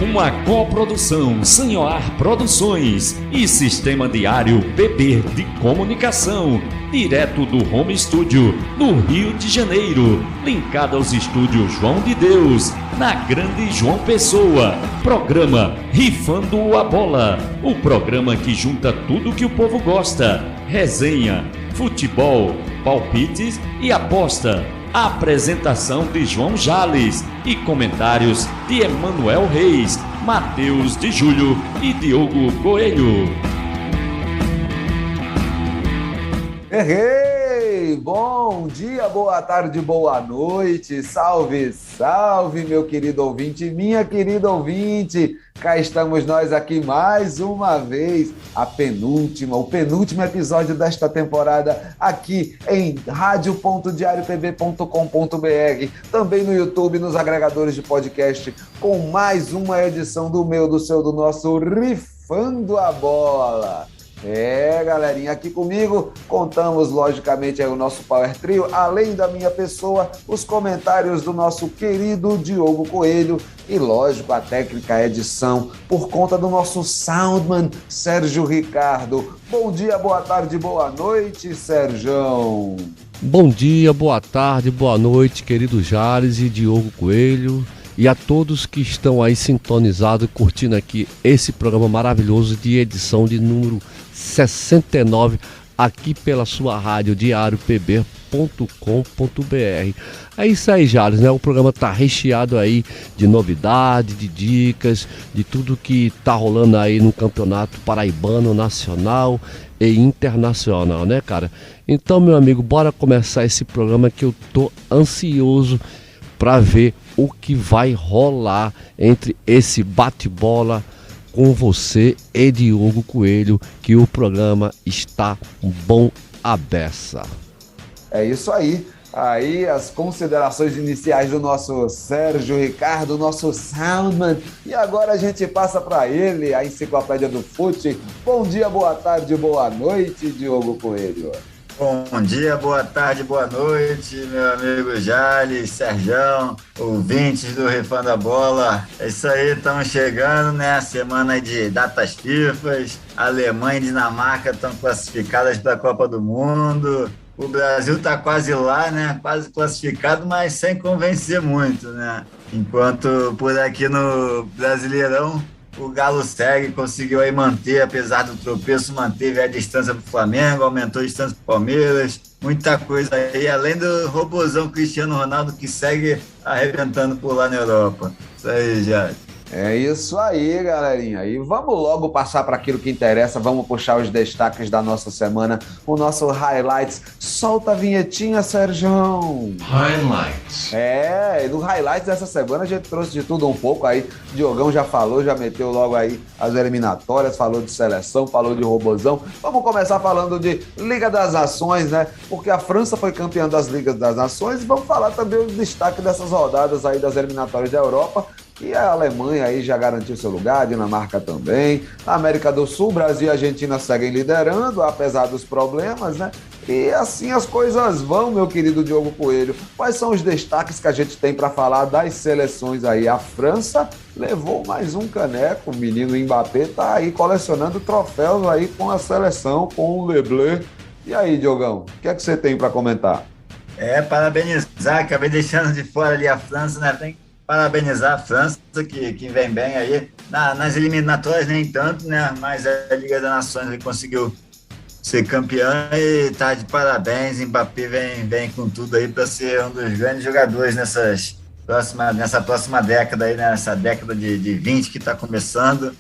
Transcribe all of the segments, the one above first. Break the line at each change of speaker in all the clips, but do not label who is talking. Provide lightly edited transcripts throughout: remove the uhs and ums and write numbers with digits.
Uma coprodução Sanhoar Produções e Sistema Diário BB de Comunicação, direto do Home Studio, no Rio de Janeiro, linkado aos estúdios João de Deus, na Grande João Pessoa. Programa Rifando a Bola, o programa que junta tudo que o povo gosta: resenha, futebol, palpites e aposta. Apresentação de João Jales e comentários de Emanuel Reis, Matheus de Júlio e Diogo Coelho.
Errei! Bom dia, boa tarde, boa noite, salve, salve, meu querido ouvinte, minha querida ouvinte. Cá estamos nós aqui mais uma vez, o penúltimo episódio desta temporada, aqui em radio.diariopb.com.br, também no YouTube, nos agregadores de podcast, com mais uma edição do meu, do seu, do nosso Rifando a Bola. Galerinha, aqui comigo contamos logicamente o nosso Power Trio, além da minha pessoa, os comentários do nosso querido Diogo Coelho e lógico a técnica, a edição por conta do nosso soundman Sérgio Ricardo. Bom dia, boa tarde, boa noite, Sérgio.
Bom dia, boa tarde, boa noite, querido Jales e Diogo Coelho, e a todos que estão aí sintonizados, curtindo aqui esse programa maravilhoso de edição de número 69, aqui pela sua rádio diariopb.com.br. É isso aí, Jales, né? O programa tá recheado aí de novidades, de dicas, de tudo que tá rolando aí no campeonato paraibano, nacional e internacional, né, cara? Então, meu amigo, bora começar esse programa que eu tô ansioso para ver o que vai rolar entre esse bate-bola com você e Diogo Coelho, que o programa está bom à beça.
É isso aí. Aí as considerações iniciais do nosso Sérgio Ricardo, nosso soundman. E agora a gente passa para ele, a enciclopédia do fute. Bom dia, boa tarde, boa noite, Diogo Coelho.
Bom dia, boa tarde, boa noite, meu amigo Jales, Serjão, ouvintes do Rifando a Bola. É isso aí, estamos chegando, né? Semana de datas FIFAs. Alemanha e Dinamarca estão classificadas para a Copa do Mundo. O Brasil está quase lá, né? Quase classificado, mas sem convencer muito, né? Enquanto por aqui no Brasileirão, o Galo segue, conseguiu aí manter, apesar do tropeço, manteve a distância para o Flamengo, aumentou a distância para o Palmeiras, muita coisa aí, além do robozão Cristiano Ronaldo, que segue arrebentando por lá na Europa. Isso aí, já.
É isso aí, galerinha. E vamos logo passar para aquilo que interessa, vamos puxar os destaques da nossa semana, o nosso Highlights. Solta a vinhetinha, Sérgio.
Highlights.
No Highlights dessa semana a gente trouxe de tudo um pouco aí. Diogão já falou, já meteu logo aí as eliminatórias, falou de seleção, falou de robozão. Vamos começar falando de Liga das Nações, né? Porque a França foi campeã das Ligas das Nações e vamos falar também do destaque dessas rodadas aí das eliminatórias da Europa. E a Alemanha aí já garantiu seu lugar, a Dinamarca também. Na América do Sul, Brasil e Argentina seguem liderando, apesar dos problemas, né? E assim as coisas vão, meu querido Diogo Coelho. Quais são os destaques que a gente tem para falar das seleções aí? A França levou mais um caneco, o menino Mbappé tá aí colecionando troféus aí com a seleção, com o Leblé. E aí, Diogão, o que é que você tem para comentar?
Parabenizar, acabei deixando de fora ali a França, né? Tem que parabenizar a França, que vem bem aí. Nas eliminatórias nem tanto, né? Mas a Liga das Nações conseguiu ser campeã e tá de parabéns. Mbappé vem com tudo aí para ser um dos grandes jogadores nessa próxima década aí, nessa década de 20 que tá começando.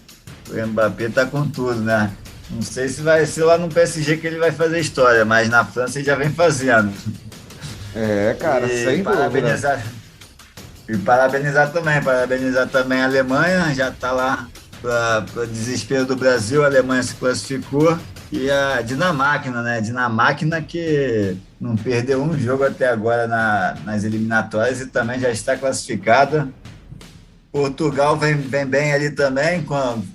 O Mbappé tá com tudo, né? Não sei se vai ser lá no PSG que ele vai fazer história, mas na França ele já vem fazendo.
Cara, sem dúvida.
E parabenizar também a Alemanha, já está lá para desespero do Brasil, a Alemanha se classificou, e a Dinamarca, né? Dinamarca que não perdeu um jogo até agora nas eliminatórias e também já está classificada. Portugal vem bem ali também,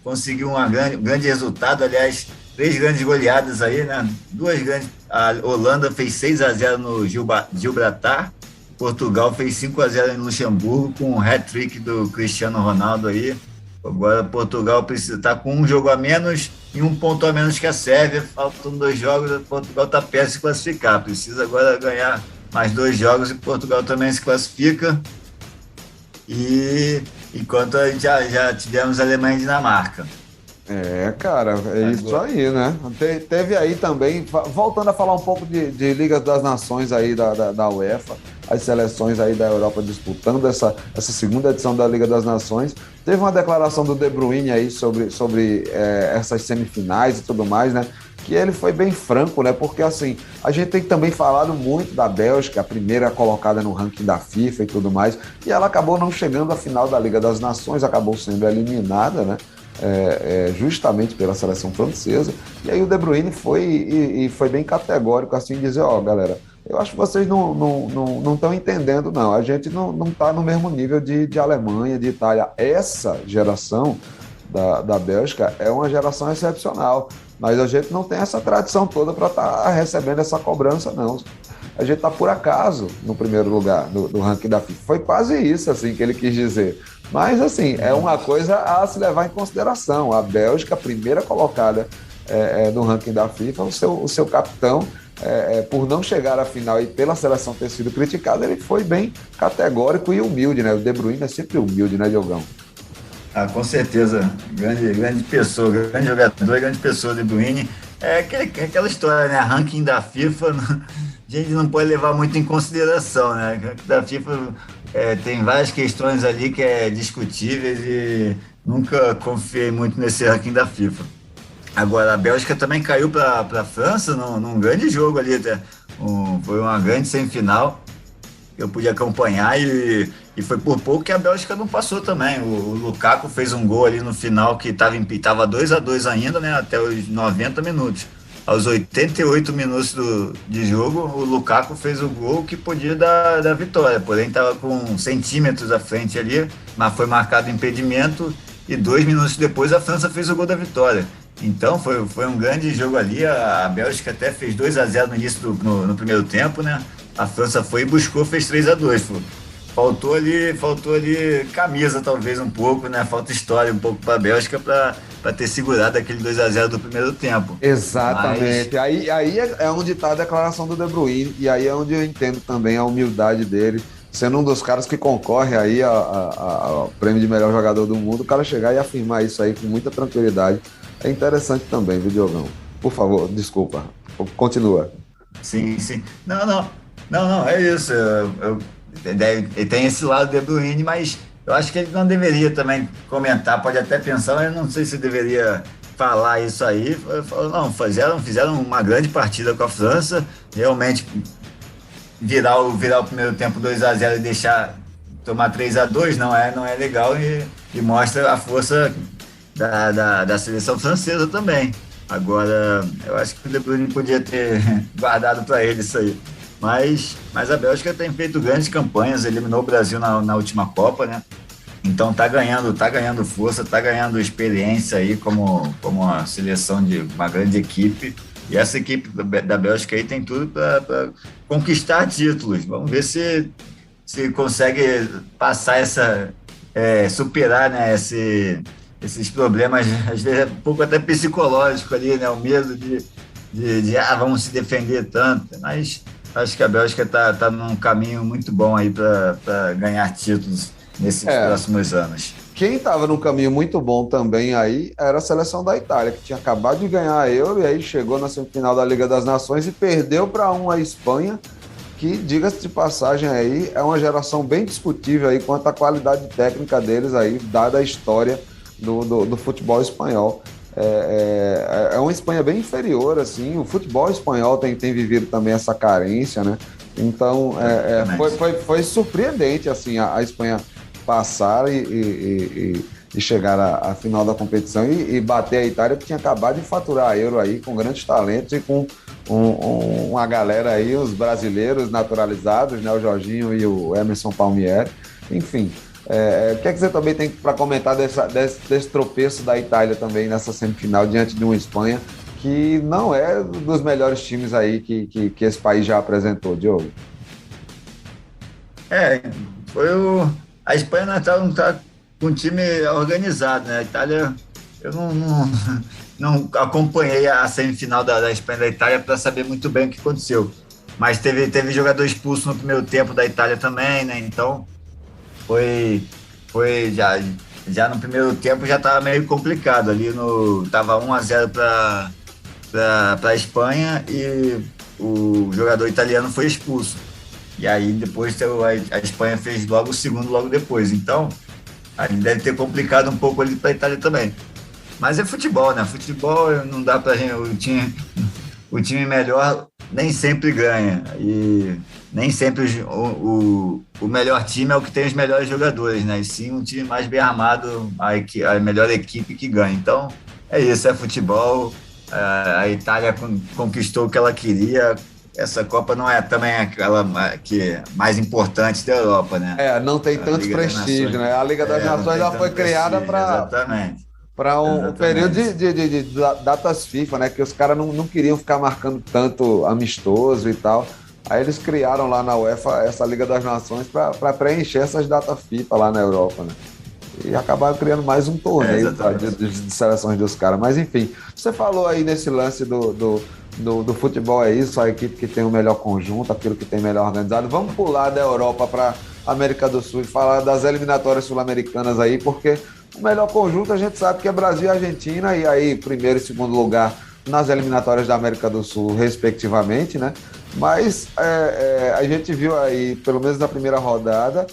conseguiu um grande resultado, aliás, 3 grandes goleadas aí, né? 2 grandes. A Holanda fez 6-0 no Gibraltar. Portugal fez 5-0 em Luxemburgo, com um hat-trick do Cristiano Ronaldo aí. Agora Portugal precisa estar com um jogo a menos e um ponto a menos que a Sérvia. Faltam 2 jogos, Portugal está perto de se classificar. Precisa agora ganhar mais 2 jogos e Portugal também se classifica. E enquanto a gente já tivemos Alemanha e Dinamarca.
Cara, é isso aí, né? Teve aí também, voltando a falar um pouco de Ligas das Nações aí da UEFA, as seleções aí da Europa disputando essa segunda edição da Liga das Nações. Teve uma declaração do De Bruyne aí sobre essas semifinais e tudo mais, né? Que ele foi bem franco, né? Porque, assim, a gente tem também falado muito da Bélgica, a primeira colocada no ranking da FIFA e tudo mais, e ela acabou não chegando à final da Liga das Nações, acabou sendo eliminada, né? Justamente pela seleção francesa. E aí o De Bruyne foi bem categórico, assim, dizer, galera, eu acho que vocês não estão entendendo, não. A gente não está no mesmo nível de Alemanha, de Itália. Essa geração da Bélgica é uma geração excepcional, mas a gente não tem essa tradição toda para estar recebendo essa cobrança, não. A gente está por acaso no primeiro lugar do ranking da FIFA. Foi quase isso, assim, que ele quis dizer. Mas, assim, é uma coisa a se levar em consideração. A Bélgica, primeira colocada no ranking da FIFA, o seu capitão, por não chegar à final e pela seleção ter sido criticada, ele foi bem categórico e humilde, né? O De Bruyne é sempre humilde, né, Diogão?
Com certeza. Grande pessoa, grande jogador, grande pessoa, De Bruyne. Aquela história, né? Ranking da FIFA, a gente não pode levar muito em consideração, né? O ranking da FIFA tem várias questões ali que é discutíveis e nunca confiei muito nesse ranking da FIFA. Agora, a Bélgica também caiu para a França num grande jogo ali, foi uma grande semifinal. Eu pude acompanhar e foi por pouco que a Bélgica não passou também. O Lukaku fez um gol ali no final que estava 2-2 ainda, né, até os 90 minutos. Aos 88 minutos de jogo, o Lukaku fez o gol que podia dar vitória, porém estava com centímetros à frente ali, mas foi marcado impedimento e 2 minutos depois a França fez o gol da vitória. Então foi um grande jogo ali. A Bélgica até fez 2-0 no início no primeiro tempo, né? A França foi e buscou, fez 3-2. Faltou ali camisa talvez um pouco, né? Falta história um pouco para a Bélgica para ter segurado aquele 2-0 do primeiro tempo.
Exatamente. Mas... Aí é onde está a declaração do De Bruyne, e aí é onde eu entendo também a humildade dele, sendo um dos caras que concorre aí ao prêmio de melhor jogador do mundo, o cara chegar e afirmar isso aí com muita tranquilidade. É interessante também, viu, Diogão? Por favor, desculpa. Continua.
Sim. Não, é isso. Ele tem esse lado de Bruyne, mas eu acho que ele não deveria também comentar, pode até pensar, mas eu não sei se deveria falar isso aí. Não, fizeram uma grande partida com a França, realmente virar o primeiro tempo 2-0 e deixar tomar 3-2 não é legal e mostra a força da seleção francesa também. Agora, eu acho que o De Bruyne podia ter guardado para ele isso aí. Mas a Bélgica tem feito grandes campanhas, eliminou o Brasil na última Copa, né? Então tá ganhando força, tá ganhando experiência aí como uma seleção de uma grande equipe. E essa equipe da Bélgica aí tem tudo para conquistar títulos. Vamos ver se consegue passar superar, né, esses problemas, às vezes um pouco até psicológico ali, né? O medo de vamos se defender tanto, mas acho que a Bélgica está num caminho muito bom aí para ganhar títulos nesses próximos anos.
Quem estava num caminho muito bom também aí era a seleção da Itália, que tinha acabado de ganhar a Euro e aí chegou na semifinal da Liga das Nações e perdeu para uma Espanha que, diga-se de passagem aí, é uma geração bem discutível aí quanto à qualidade técnica deles aí, dada a história do futebol espanhol. É uma Espanha bem inferior, assim, o futebol espanhol tem vivido também essa carência, né? Então, foi surpreendente, assim, a Espanha passar e chegar à final da competição e bater a Itália, que tinha acabado de faturar a Euro aí, com grandes talentos e com uma galera aí, os brasileiros naturalizados, né? O Jorginho e o Emerson Palmieri, enfim. O que é que você também tem para comentar desse tropeço da Itália também nessa semifinal diante de uma Espanha que não é dos melhores times aí que esse país já apresentou, Diogo?
A Espanha não tá com com um time organizado, né? A Itália, eu não acompanhei a semifinal da Espanha e da Itália para saber muito bem o que aconteceu. Mas teve jogador expulso no primeiro tempo da Itália também, né? Então, foi já no primeiro tempo já estava meio complicado. Ali estava 1-0 para a Espanha e o jogador italiano foi expulso. E aí depois a Espanha fez logo o segundo, logo depois. Então, aí deve ter complicado um pouco ali para a Itália também. Mas é futebol, né? Futebol não dá pra gente. O time melhor nem sempre ganha. E nem sempre o melhor time é o que tem os melhores jogadores, né? E sim um time mais bem armado, a melhor equipe que ganha. Então, é isso, é futebol. A Itália conquistou o que ela queria. Essa Copa não é também aquela que é mais importante da Europa, né?
Não tem tanto prestígio, né? A Liga das Nações já foi criada para um período de datas FIFA, né? Que os caras não queriam ficar marcando tanto amistoso e tal. Aí eles criaram lá na UEFA essa Liga das Nações para preencher essas datas FIFA lá na Europa, né? E acabaram criando mais um torneio de seleções dos caras. Mas enfim, você falou aí nesse lance do futebol, é isso, a equipe que tem o melhor conjunto, aquilo que tem melhor organizado. Vamos pular da Europa para América do Sul e falar das eliminatórias sul-americanas aí, porque o melhor conjunto a gente sabe que é Brasil e Argentina, e aí primeiro e segundo lugar nas eliminatórias da América do Sul, respectivamente, né? Mas a gente viu aí, pelo menos na primeira rodada,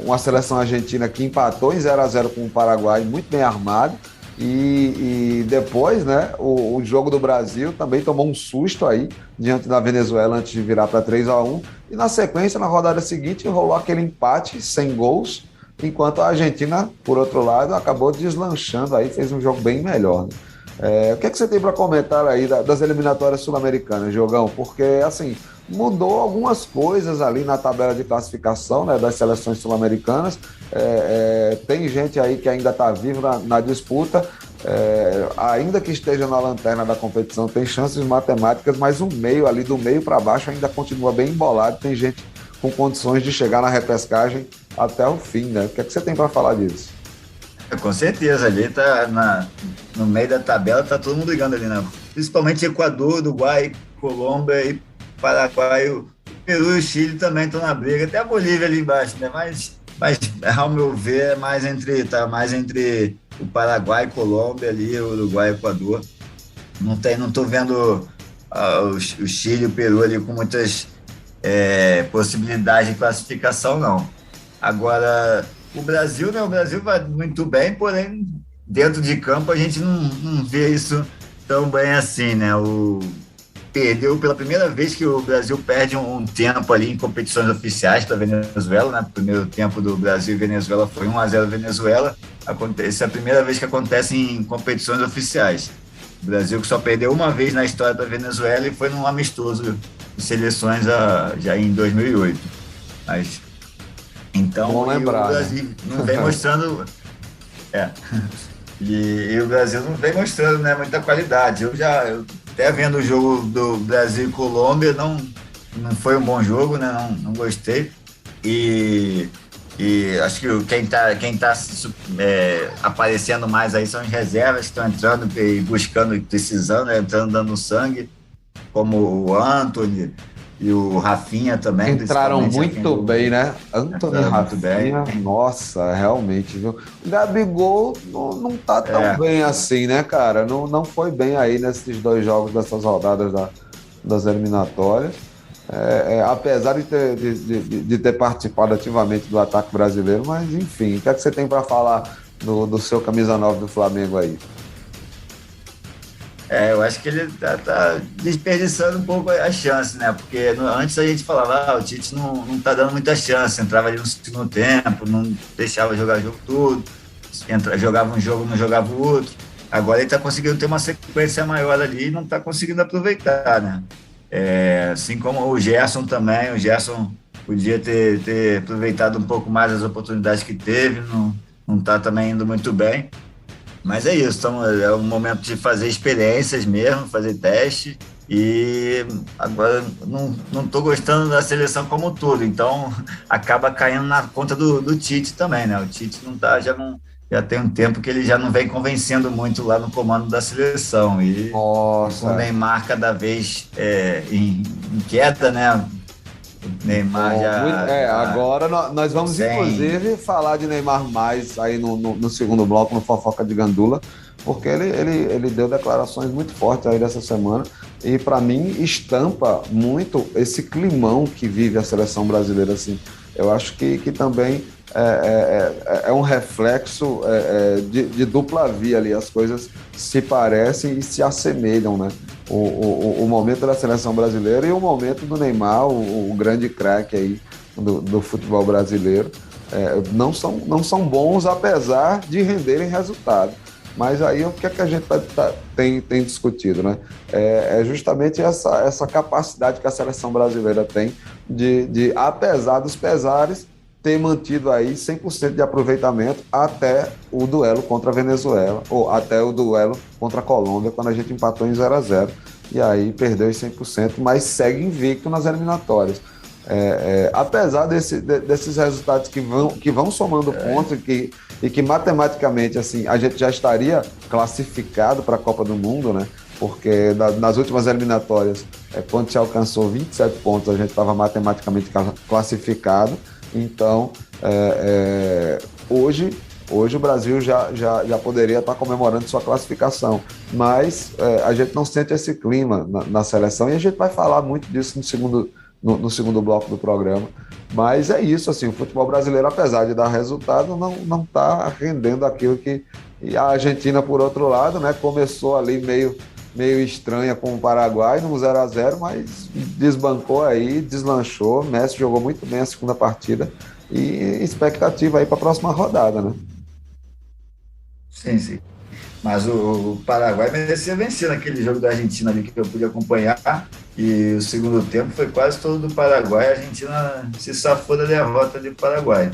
uma seleção argentina que empatou em 0-0 com o Paraguai, muito bem armado, e depois, né, o jogo do Brasil também tomou um susto aí diante da Venezuela antes de virar para 3-1, e na sequência, na rodada seguinte, rolou aquele empate sem gols, enquanto a Argentina, por outro lado, acabou deslanchando aí, fez um jogo bem melhor, né? O que você tem para comentar aí das eliminatórias sul-americanas, Diogão? Porque, assim, mudou algumas coisas ali na tabela de classificação, né, das seleções sul-americanas. Tem gente aí que ainda está viva na disputa, ainda que esteja na lanterna da competição, tem chances matemáticas, mas o meio ali, do meio para baixo, ainda continua bem embolado. Tem gente com condições de chegar na repescagem até o fim, né? O que você tem para falar disso?
Com certeza, ali tá no meio da tabela, tá todo mundo ligando ali, né? Principalmente Equador, Uruguai, Colômbia e Paraguai, o Peru e o Chile também estão na briga, até a Bolívia ali embaixo, né? Mas ao meu ver, tá mais entre o Paraguai, Colômbia ali, o Uruguai e Equador. Não tô vendo o Chile e o Peru ali com muitas possibilidades de classificação, não. Agora, o Brasil, né? O Brasil vai muito bem, porém, dentro de campo a gente não vê isso tão bem assim, né? Perdeu pela primeira vez que o Brasil perde um tempo ali em competições oficiais para a Venezuela, né? O primeiro tempo do Brasil e Venezuela foi 1-0 Venezuela. Essa é a primeira vez que acontece em competições oficiais. O Brasil que só perdeu uma vez na história para a Venezuela e foi num amistoso de seleções já em 2008. Mas então,
lembrar,
o Brasil não vem mostrando. E o Brasil não vem mostrando, né, muita qualidade. Eu até vendo o jogo do Brasil e Colômbia, não foi um bom jogo, né? Não gostei. E acho que quem tá aparecendo mais aí são as reservas que estão entrando e buscando, precisando, né, entrando, dando sangue, como o Antony e o Rafinha também.
Entraram muito bem, né? Antony e Rafinha, nossa, realmente, viu? O Gabigol não tá tão bem assim, né, cara? Não foi bem aí nesses dois jogos dessas rodadas das eliminatórias. Apesar de ter participado ativamente do ataque brasileiro, mas enfim, o que é que você tem para falar do seu camisa 9 do Flamengo aí?
Eu acho que ele tá desperdiçando um pouco a chance, né? Porque antes a gente falava, o Tite não tá dando muita chance, entrava ali no segundo tempo, não deixava jogar o jogo todo, jogava um jogo, não jogava o outro. Agora ele tá conseguindo ter uma sequência maior ali e não tá conseguindo aproveitar, né? Assim como o Gerson também, o Gerson podia ter aproveitado um pouco mais as oportunidades que teve, não tá também indo muito bem. Mas é isso, então é um momento de fazer experiências mesmo, fazer teste E agora não estou gostando da seleção como um todo, então acaba caindo na conta do Tite também, né? O Tite já tem um tempo que ele já não vem convencendo muito lá no comando da seleção. E com o Neymar cada vez em queda, né? O Neymar
agora nós vamos inclusive falar de Neymar mais aí no segundo bloco, no Fofoca de Gandula, porque ele deu declarações muito fortes aí dessa semana e para mim estampa muito esse climão que vive a seleção brasileira, assim. Eu acho que também é um reflexo de dupla via ali, as coisas se parecem e se assemelham, né? O momento da seleção brasileira e o momento do Neymar, o grande craque aí do futebol brasileiro, não são bons, apesar de renderem resultado. Mas aí o que é que a gente tem discutido, né? É justamente essa capacidade que a seleção brasileira tem de, apesar dos pesares, ter mantido aí 100% de aproveitamento até o duelo contra a Venezuela, ou até o duelo contra a Colômbia, quando a gente empatou em 0-0. E aí perdeu em 100%, mas segue invicto nas eliminatórias. Apesar desses resultados que vão somando pontos e que matematicamente assim, a gente já estaria classificado para a Copa do Mundo, né? Porque nas últimas eliminatórias, quando se alcançou 27 pontos, a gente estava matematicamente classificado. Então, hoje o Brasil já poderia estar comemorando sua classificação, mas a gente não sente esse clima na seleção e a gente vai falar muito disso no segundo bloco do programa. Mas é isso, assim, o futebol brasileiro, apesar de dar resultado, não está rendendo aquilo que... E a Argentina, por outro lado, né, começou ali meio estranha com o Paraguai no 0-0, mas desbancou aí, deslanchou. Messi jogou muito bem a segunda partida e expectativa aí para a próxima rodada, né?
Sim. Mas o Paraguai merecia vencer naquele jogo da Argentina ali que eu pude acompanhar, e o segundo tempo foi quase todo do Paraguai. A Argentina se safou da derrota do Paraguai.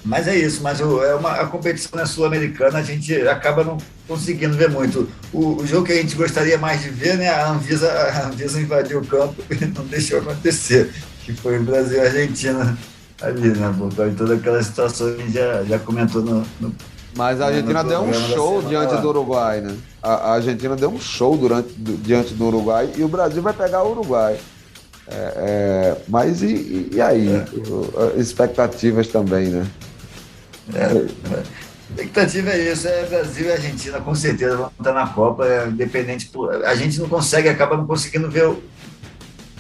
Mas é isso, a competição na Sul-Americana a gente acaba não conseguindo ver muito. O jogo que a gente gostaria mais de ver, né, a Anvisa invadiu o campo e não deixou acontecer, que foi o Brasil e a Argentina ali, né, botou em toda aquela situação que a gente já comentou
Mas a Argentina deu um show diante do Uruguai, né? A Argentina deu um show diante do Uruguai e o Brasil vai pegar o Uruguai. Mas e aí? Expectativas também, né?
Expectativa é isso, Brasil e Argentina com certeza vão estar na Copa, independente. A gente acaba não conseguindo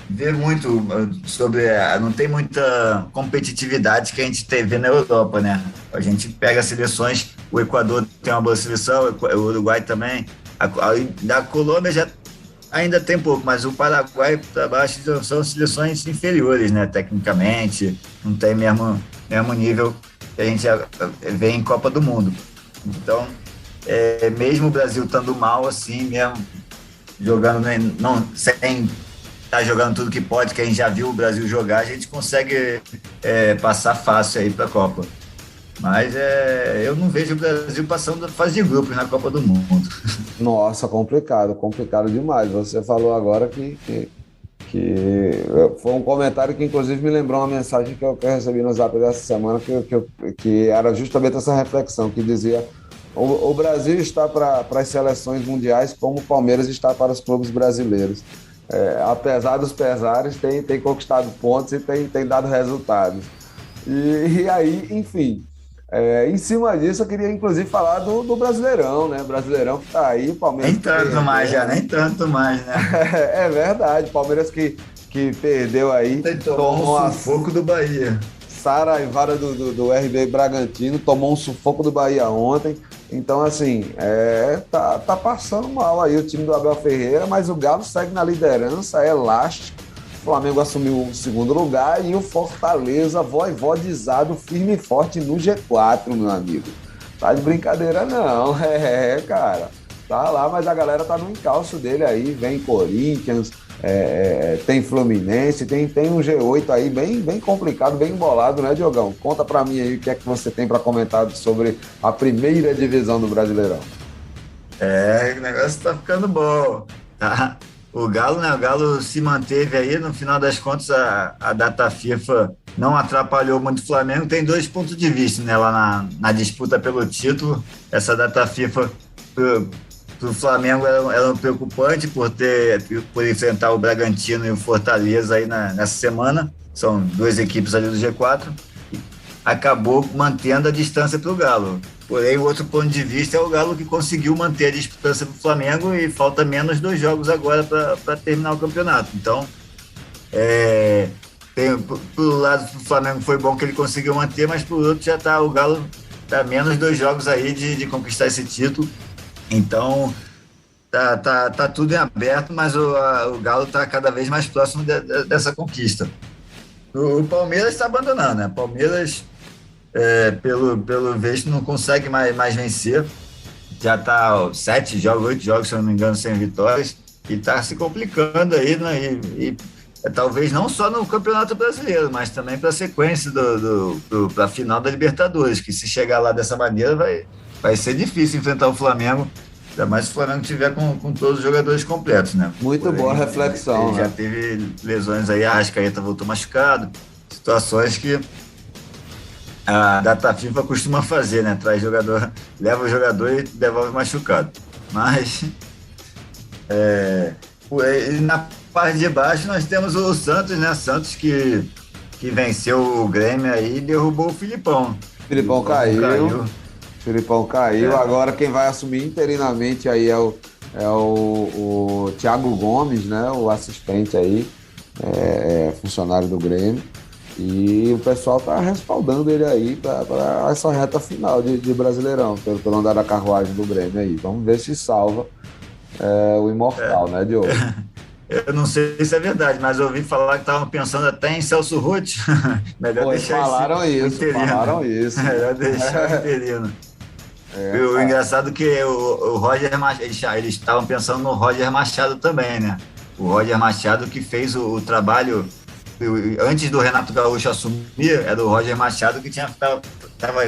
ver muito sobre, não tem muita competitividade que a gente vê na Europa, né? A gente pega seleções, o Equador tem uma boa seleção, o Uruguai também, da Colômbia já ainda tem pouco, mas o Paraguai para baixo são seleções inferiores, né? Tecnicamente, não tem mesmo nível que a gente vê em Copa do Mundo. Então, mesmo o Brasil estando mal assim, mesmo jogando sem estar jogando tudo que pode, que a gente já viu o Brasil jogar, a gente consegue passar fácil aí para a Copa. Mas eu não vejo o Brasil passando da fase de grupos na Copa do Mundo.
Nossa, complicado que você falou agora que foi um comentário que inclusive me lembrou uma mensagem que eu recebi no Zap dessa semana, que era justamente essa reflexão, que dizia: o Brasil está para as seleções mundiais como o Palmeiras está para os clubes brasileiros. Apesar dos pesares, tem conquistado pontos e tem dado resultados. E aí, enfim, em cima disso eu queria inclusive falar do Brasileirão, né? Brasileirão que tá aí, Palmeiras...
Nem tanto mais, né?
É verdade, Palmeiras que perdeu aí...
Tomou um sufoco do Bahia.
Saraivara do RB Bragantino, tomou um sufoco do Bahia ontem. Então, assim, tá passando mal aí o time do Abel Ferreira, mas o Galo segue na liderança, é elástico. O Flamengo assumiu o segundo lugar e o Fortaleza voivodizado firme e forte no G4, meu amigo. Tá de brincadeira não, cara. Tá lá, mas a galera tá no encalço dele aí, vem Corinthians, tem Fluminense, tem um G8 aí bem complicado, bem embolado, né, Diogão? Conta pra mim aí o que é que você tem pra comentar sobre a primeira divisão do Brasileirão.
O negócio tá ficando bom. Tá? O Galo, né? O Galo se manteve aí, no final das contas, a data FIFA não atrapalhou muito o Flamengo. Tem 2 pontos de vista, né? Lá na disputa pelo título. Essa data FIFA para o Flamengo era preocupante por enfrentar o Bragantino e o Fortaleza aí nessa semana. São 2 equipes ali do G4. Acabou mantendo a distância para o Galo. Porém, o outro ponto de vista é o Galo que conseguiu manter a distância para o Flamengo e falta menos 2 jogos agora para terminar o campeonato. Então, pro lado do Flamengo foi bom que ele conseguiu manter, mas pro outro o Galo tá menos 2 jogos aí de conquistar esse título. Então, tá tudo em aberto, mas o Galo tá cada vez mais próximo dessa conquista. O Palmeiras está abandonando, né? Palmeiras, pelo visto, não consegue mais vencer. Já está 7 jogos, 8 jogos, se eu não me engano, sem vitórias. E está se complicando aí, né? Talvez não só no Campeonato Brasileiro, mas também para a sequência para a final da Libertadores, que se chegar lá dessa maneira vai ser difícil enfrentar o Flamengo, ainda mais se o Flamengo tiver com todos os jogadores completos, né?
Muito boa reflexão.
Ele já teve lesões aí, a Arrascaeta voltou machucado, situações que a data FIFA costuma fazer, né? Traz jogador, leva o jogador e devolve machucado. Mas na parte de baixo nós temos o Santos, né? Santos que venceu o Grêmio aí e derrubou o Filipão.
Filipão caiu. Filipão caiu. Agora quem vai assumir interinamente aí é o Thiago Gomes, né? O assistente aí, funcionário do Grêmio. E o pessoal tá respaldando ele aí para essa reta final de Brasileirão, pelo andar da carruagem do Grêmio aí. Vamos ver se salva o imortal, né, Diogo?
Eu não sei se é verdade, mas eu ouvi falar que estavam pensando até em Celso Roth. Melhor deixar
falaram isso.
Melhor deixar o interino. O engraçado é que o Roger Machado, eles estavam pensando no Roger Machado também, né? O Roger Machado que fez o trabalho antes do Renato Gaúcho assumir, era o Roger Machado que estava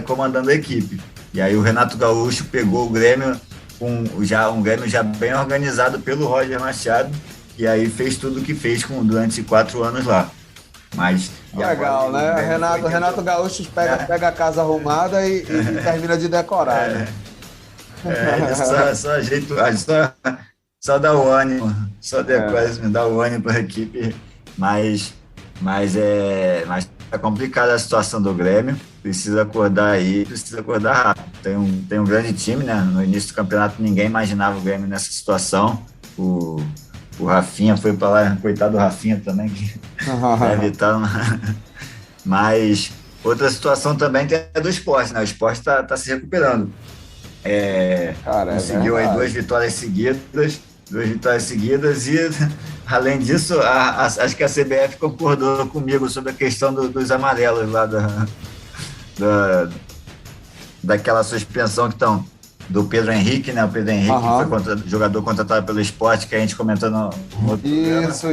comandando a equipe. E aí o Renato Gaúcho pegou o Grêmio um Grêmio já bem organizado pelo Roger Machado, e aí fez tudo o que fez durante 4 anos lá. Mas
legal, né? Renato Gaúcho pega a casa arrumada e termina de decorar. Né?
Só dá o ânimo, só decora, me dá o ânimo para a equipe, mas tá complicada a situação do Grêmio, precisa acordar rápido. Tem um grande time, né? No início do campeonato ninguém imaginava o Grêmio nessa situação. O Rafinha foi para lá, coitado do Rafinha também, que deve estar. Mas outra situação também tem a do Sport, né? O Sport está se recuperando. Conseguiu aí 2 vitórias seguidas e, além disso, acho que a CBF concordou comigo sobre a questão dos amarelos lá daquela suspensão que estão do Pedro Henrique, né? O Pedro Henrique foi jogador contratado pelo Sport, que a gente comentou no outro programa. Isso.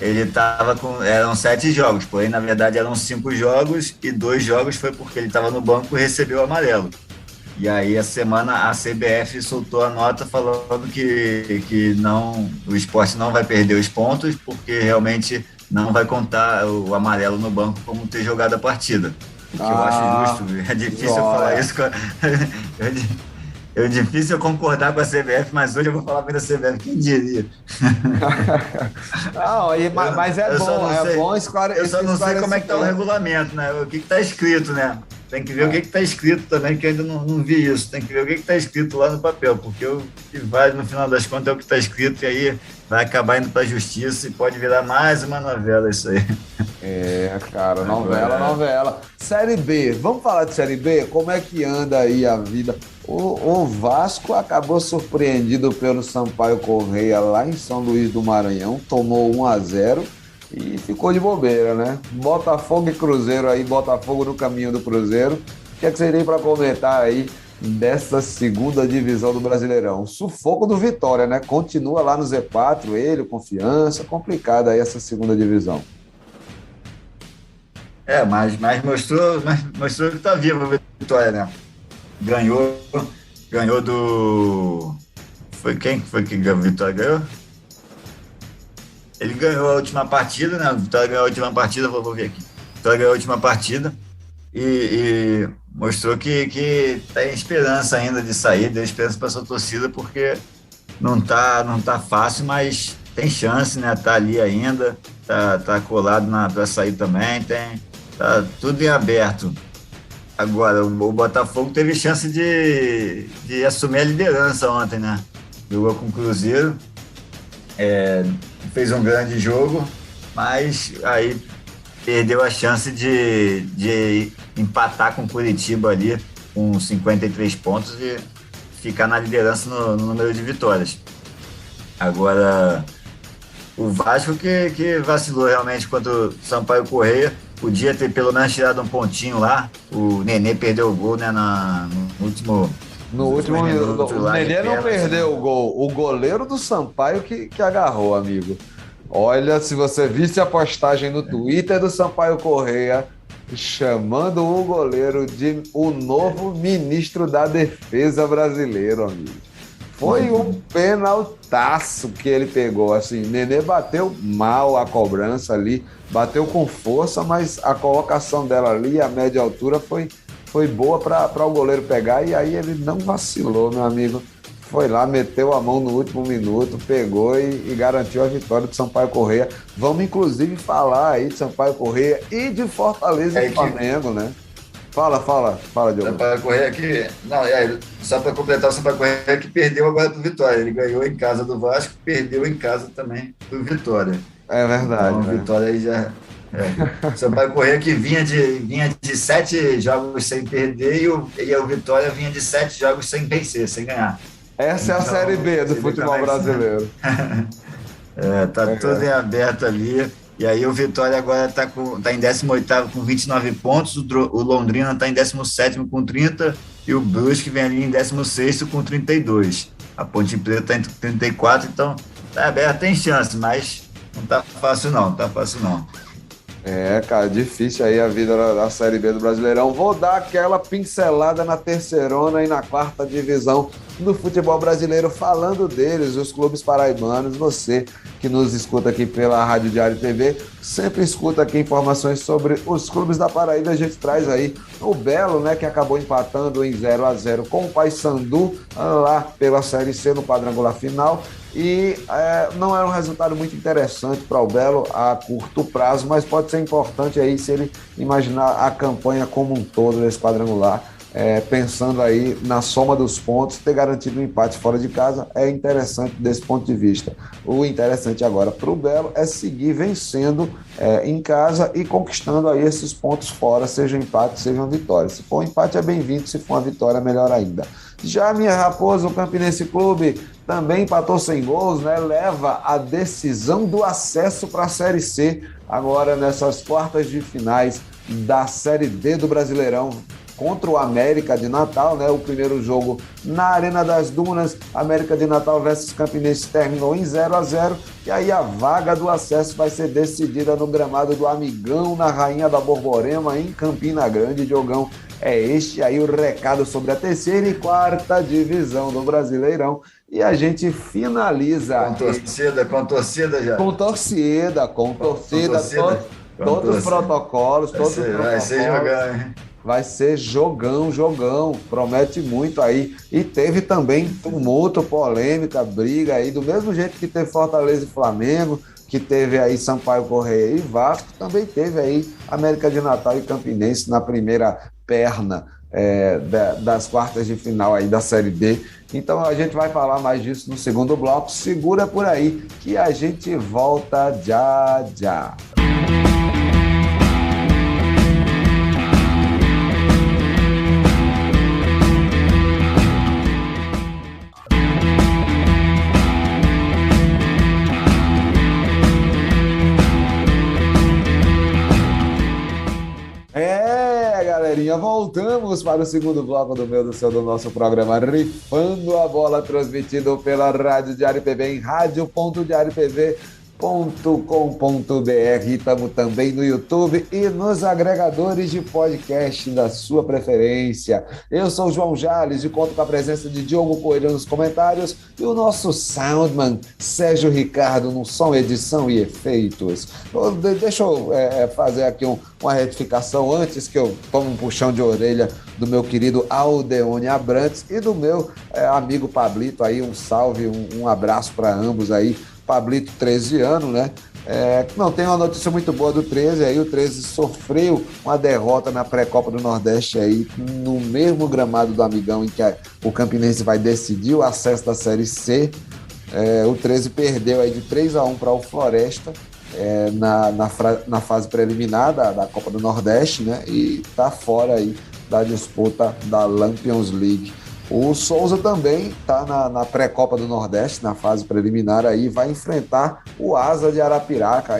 Ele estava eram 7 jogos, porém, na verdade, eram 5 jogos e 2 jogos foi porque ele estava no banco e recebeu o amarelo. E aí, a semana, a CBF soltou a nota falando que o Sport não vai perder os pontos, porque realmente não vai contar o amarelo no banco como ter jogado a partida. Que eu acho justo. É difícil eu falar isso. É difícil eu concordar com a CBF, mas hoje eu vou falar bem da CBF, quem diria?
Mas bom esclarecer.
Eu só não sei como é que está o regulamento, né? O que está escrito, né? Tem que ver o que está escrito também, que eu ainda não vi isso. Tem que ver o que está escrito lá no papel, porque o que vai, no final das contas, é o que está escrito, e aí vai acabar indo para a justiça e pode virar mais uma novela isso aí.
Cara, novela. Série B, vamos falar de Série B? Como é que anda aí a vida? O Vasco acabou surpreendido pelo Sampaio Corrêa lá em São Luís do Maranhão, tomou 1-0 e ficou de bobeira, né? Botafogo e Cruzeiro aí, Botafogo no caminho do Cruzeiro. O que é que você tem para comentar aí dessa segunda divisão do Brasileirão? O sufoco do Vitória, né? Continua lá no Z4, ele, Confiança, complicada aí essa segunda divisão.
Mas mostrou que tá vivo a Vitória, né? Ganhou do... Foi quem que foi que o Vitória ganhou? Ele ganhou a última partida, né? O Vitória ganhou a última partida, vou ver aqui. O Vitória ganhou a última partida e mostrou que tem esperança ainda de sair, deu esperança para sua torcida, porque não tá fácil, mas tem chance, né? Tá ali ainda, tá colado para sair também, tá tudo em aberto. Agora, o Botafogo teve chance de assumir a liderança ontem, né? Jogou com o Cruzeiro, fez um grande jogo, mas aí perdeu a chance de empatar com o Curitiba ali, com 53 pontos e ficar na liderança no número de vitórias. Agora, o Vasco que vacilou realmente contra o Sampaio Corrêa, podia ter pelo menos tirado um pontinho lá. O Nenê perdeu o gol, né, no último minuto.
O Nenê não perdeu o gol. O goleiro do Sampaio que agarrou, amigo. Olha, se você visse a postagem no Twitter do Sampaio Corrêa, chamando o goleiro de o novo ministro da Defesa brasileiro, amigo. Foi um penaltaço que ele pegou, assim, Nenê bateu mal a cobrança ali, bateu com força, mas a colocação dela ali, a média altura, foi boa para o goleiro pegar, e aí ele não vacilou, meu amigo. Foi lá, meteu a mão no último minuto, pegou e garantiu a vitória do Sampaio Corrêa. Vamos, inclusive, falar aí de Sampaio Corrêa e de Fortaleza e Flamengo, né? Fala, Diogo.
Sampaio Corrêa que... Não, só para completar, o Sampaio Corrêa que perdeu agora pro Vitória. Ele ganhou em casa do Vasco, perdeu em casa também do Vitória.
É verdade.
Então,
né?
Vitória aí já... Sampaio Corrêa que vinha de 7 jogos sem perder e o Vitória vinha de 7 jogos sem vencer, sem ganhar.
Essa é a Série B do futebol brasileiro.
Tá tudo em aberto ali. E aí o Vitória agora tá em 18º com 29 pontos, o Londrina tá em 17º com 30 e o Brusque vem ali em 16º com 32. A Ponte Preta tá em 34, então tá aberto, tem chance, mas não tá fácil não.
Cara, difícil aí a vida da Série B do Brasileirão. Vou dar aquela pincelada na terceirona e na quarta divisão do futebol brasileiro, falando deles, os clubes paraibanos. Você que nos escuta aqui pela Rádio Diário TV, sempre escuta aqui informações sobre os clubes da Paraíba. A gente traz aí o Belo, né, que acabou empatando em 0-0 com o Paysandu lá pela Série C no quadrangular final. E não era um resultado muito interessante para o Belo a curto prazo, mas pode ser importante aí se ele imaginar a campanha como um todo desse quadrangular, pensando aí na soma dos pontos, ter garantido um empate fora de casa é interessante desse ponto de vista. O interessante agora para o Belo é seguir vencendo em casa e conquistando aí esses pontos fora, seja um empate, seja uma vitória. Se for um empate é bem-vindo, se for uma vitória melhor ainda. Já a minha Raposa, o Campinense Clube, também empatou sem gols, né? Leva a decisão do acesso para a Série C, agora nessas quartas de finais da Série D do Brasileirão, contra o América de Natal, né? O primeiro jogo na Arena das Dunas, América de Natal versus Campinense terminou em 0-0, e aí a vaga do acesso vai ser decidida no gramado do Amigão, na Rainha da Borborema, em Campina Grande. Diogão, é este aí o recado sobre a terceira e quarta divisão do Brasileirão. E a gente finaliza...
Com torcida já.
Com torcida. Todos os protocolos.
Vai ser jogão, hein?
Vai ser jogão. Promete muito aí. E teve também tumulto, polêmica, briga aí, do mesmo jeito que teve Fortaleza e Flamengo, que teve aí Sampaio Corrêa e Vasco, também teve aí América de Natal e Campinense na primeira perna das quartas de final aí da Série B. Então a gente vai falar mais disso no segundo bloco. Segura por aí que a gente volta já. Galerinha, voltamos para o segundo bloco do nosso programa Rifando a Bola, transmitido pela Rádio Diário PV em rádio.diariopv.com.br Estamos também no YouTube e nos agregadores de podcast da sua preferência. Eu sou o João Jales e conto com a presença de Diogo Coelho nos comentários e o nosso soundman Sérgio Ricardo no som, edição e efeitos. Deixa eu fazer aqui uma retificação antes que eu tome um puxão de orelha do meu querido Aldeone Abrantes e do meu amigo Pablito aí, um salve, um abraço para ambos aí. Pablito, 13 anos, né? Não, tem uma notícia muito boa do 13, aí o 13 sofreu uma derrota na pré-copa do Nordeste aí, no mesmo gramado do Amigão em que o Campinense vai decidir o acesso da Série C. O 13 perdeu aí de 3-1 para o Floresta na fase preliminar da Copa do Nordeste, né? E tá fora aí da disputa da Lampions League. O Souza também está na pré-copa do Nordeste, na fase preliminar aí, vai enfrentar o Asa de Arapiraca.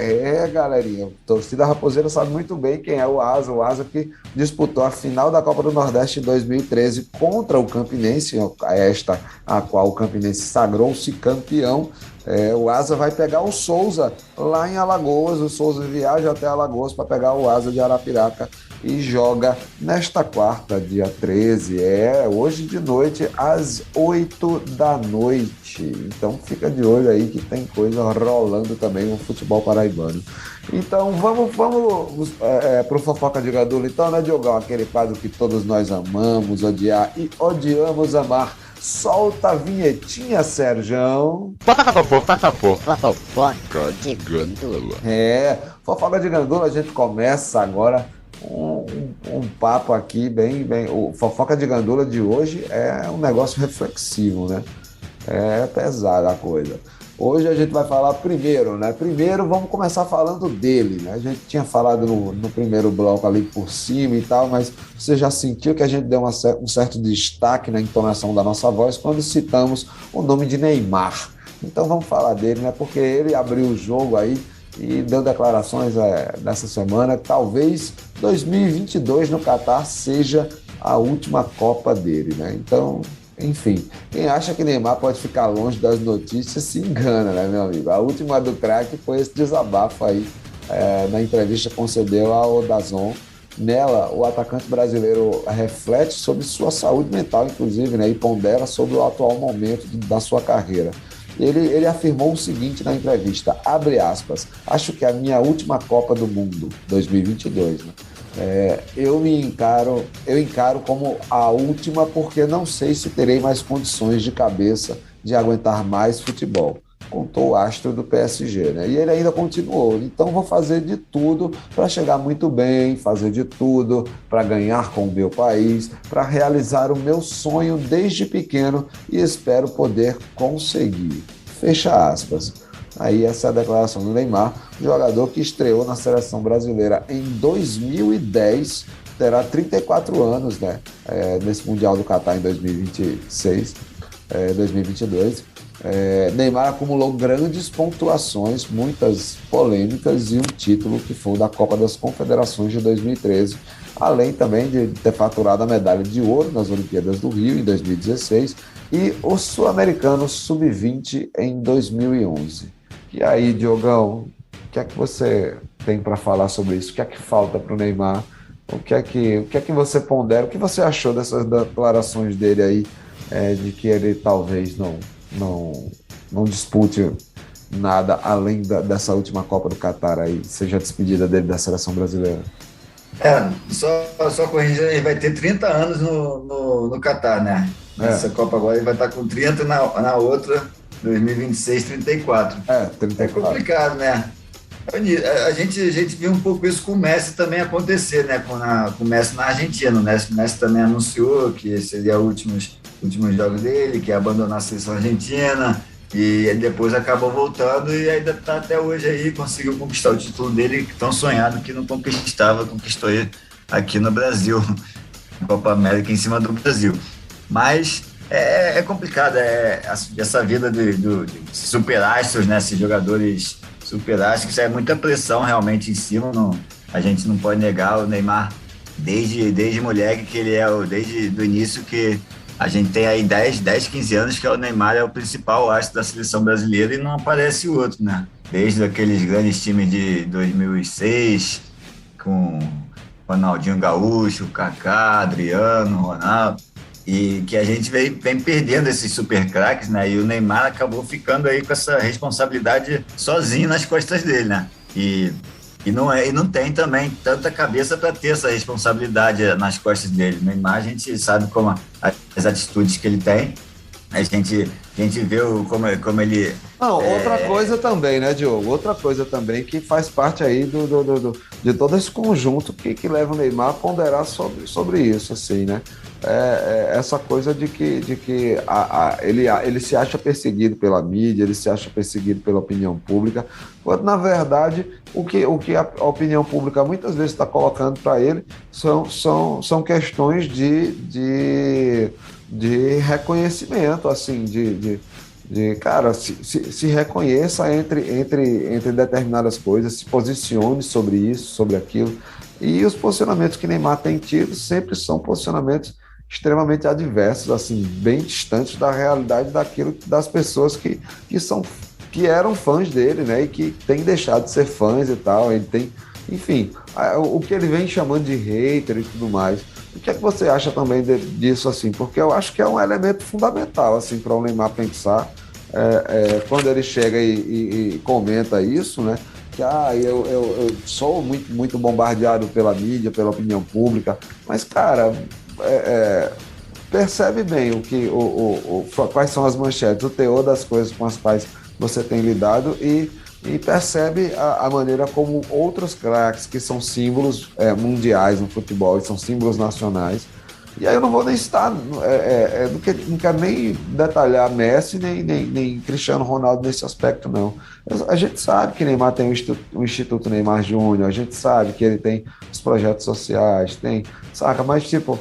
Galerinha, a torcida raposeira sabe muito bem quem é o Asa que disputou a final da Copa do Nordeste em 2013 contra o Campinense, esta a qual o Campinense sagrou-se campeão. O Asa vai pegar o Souza lá em Alagoas, o Souza viaja até Alagoas para pegar o Asa de Arapiraca e joga nesta quarta, dia 13, hoje de noite, às 8 da noite. Então fica de olho aí que tem coisa rolando também no futebol paraibano. Então vamos pro Fofoca de Gandula, então, né, Diogão? Aquele quadro que todos nós amamos odiar e odiamos amar. Solta a vinhetinha, Sérgio.
Fofoca de Gandula.
Fofoca de Gandula, a gente começa agora um papo aqui bem... O Fofoca de Gandula de hoje é um negócio reflexivo, né? É pesada a coisa. Hoje a gente vai falar primeiro, né? Primeiro vamos começar falando dele, né? A gente tinha falado no primeiro bloco ali por cima e tal, mas você já sentiu que a gente deu um certo destaque na entonação da nossa voz quando citamos o nome de Neymar. Então vamos falar dele, né? Porque ele abriu o jogo aí e deu declarações nessa semana que talvez 2022 no Catar seja a última Copa dele, né? Então, enfim, quem acha que Neymar pode ficar longe das notícias se engana, né, meu amigo? A última do craque foi esse desabafo aí na entrevista que concedeu ao DAZN. Nela, o atacante brasileiro reflete sobre sua saúde mental, inclusive, né, e pondera sobre o atual momento da sua carreira. Ele afirmou o seguinte na entrevista, abre aspas, acho que é a minha última Copa do Mundo, 2022, né? Eu encaro como a última porque não sei se terei mais condições de cabeça de aguentar mais futebol, contou o astro do PSG, né? E ele ainda continuou, então vou fazer de tudo para chegar muito bem, fazer de tudo para ganhar com o meu país, para realizar o meu sonho desde pequeno e espero poder conseguir, fecha aspas. Aí essa é a declaração do Neymar, jogador que estreou na seleção brasileira em 2010, terá 34 anos, né? Nesse Mundial do Catar em 2022. Neymar acumulou grandes pontuações, muitas polêmicas e um título que foi o da Copa das Confederações de 2013, além também de ter faturado a medalha de ouro nas Olimpíadas do Rio em 2016 e o Sul-Americano Sub-20 em 2011. E aí, Diogão, o que é que você tem para falar sobre isso? O que é que falta para o Neymar? O que é que você pondera? O que você achou dessas declarações dele aí, de que ele talvez não dispute nada além dessa última Copa do Catar aí, seja a despedida dele da seleção brasileira?
Só corrigindo, ele vai ter 30 anos no Catar, né? Nessa Copa agora ele vai estar com 30, na outra 2026, 34.
34.
É complicado, né? A gente viu um pouco isso com o Messi também acontecer, né? Com o Messi na Argentina, né? O Messi também anunciou que seria os últimos jogos dele, que ia abandonar a seleção argentina, e depois acabou voltando e ainda está até hoje aí, conseguiu conquistar o título dele, tão sonhado que não conquistou aqui no Brasil, na Copa América em cima do Brasil. Mas é complicado, essa vida de superastros, né? Esses jogadores superastros, isso é muita pressão realmente em cima, a gente não pode negar. O Neymar, desde moleque, que ele desde o início, que a gente tem aí 10, 15 anos que o Neymar é o principal astro da seleção brasileira e não aparece o outro, né? desde aqueles grandes times de 2006, com Ronaldinho Gaúcho, Kaká, Adriano, Ronaldo, e que a gente vem perdendo esses super craques, né? E o Neymar acabou ficando aí com essa responsabilidade sozinho nas costas dele, né? E não tem também tanta cabeça para ter essa responsabilidade nas costas dele. O Neymar, a gente sabe como as atitudes que ele tem, a gente vê como ele...
Não, outra coisa também, né, Diogo? Outra coisa também que faz parte aí de todo esse conjunto que leva o Neymar a ponderar sobre isso, assim, né? Essa coisa de que ele se acha perseguido pela mídia, ele se acha perseguido pela opinião pública, quando, na verdade, o que a opinião pública muitas vezes está colocando para ele são questões de reconhecimento, assim, cara, se reconheça entre determinadas coisas, se posicione sobre isso, sobre aquilo. E os posicionamentos que Neymar tem tido sempre são posicionamentos extremamente adversos, assim, bem distantes da realidade das pessoas que eram fãs dele, né? E que têm deixado de ser fãs e tal. Ele tem, enfim, o que ele vem chamando de hater e tudo mais. O que é que você acha também disso, assim? Porque eu acho que é um elemento fundamental, assim, para o Neymar pensar, quando ele chega e comenta isso, né? Que eu sou muito, muito bombardeado pela mídia, pela opinião pública, mas, cara, percebe bem quais são as manchetes, o teor das coisas com as quais você tem lidado e percebe a maneira como outros craques que são símbolos mundiais no futebol e são símbolos nacionais. E aí eu não vou nem citar, não quero nem detalhar Messi nem Cristiano Ronaldo nesse aspecto, não. A gente sabe que Neymar tem o Instituto Neymar Júnior, a gente sabe que ele tem os projetos sociais, saca? Mas, tipo,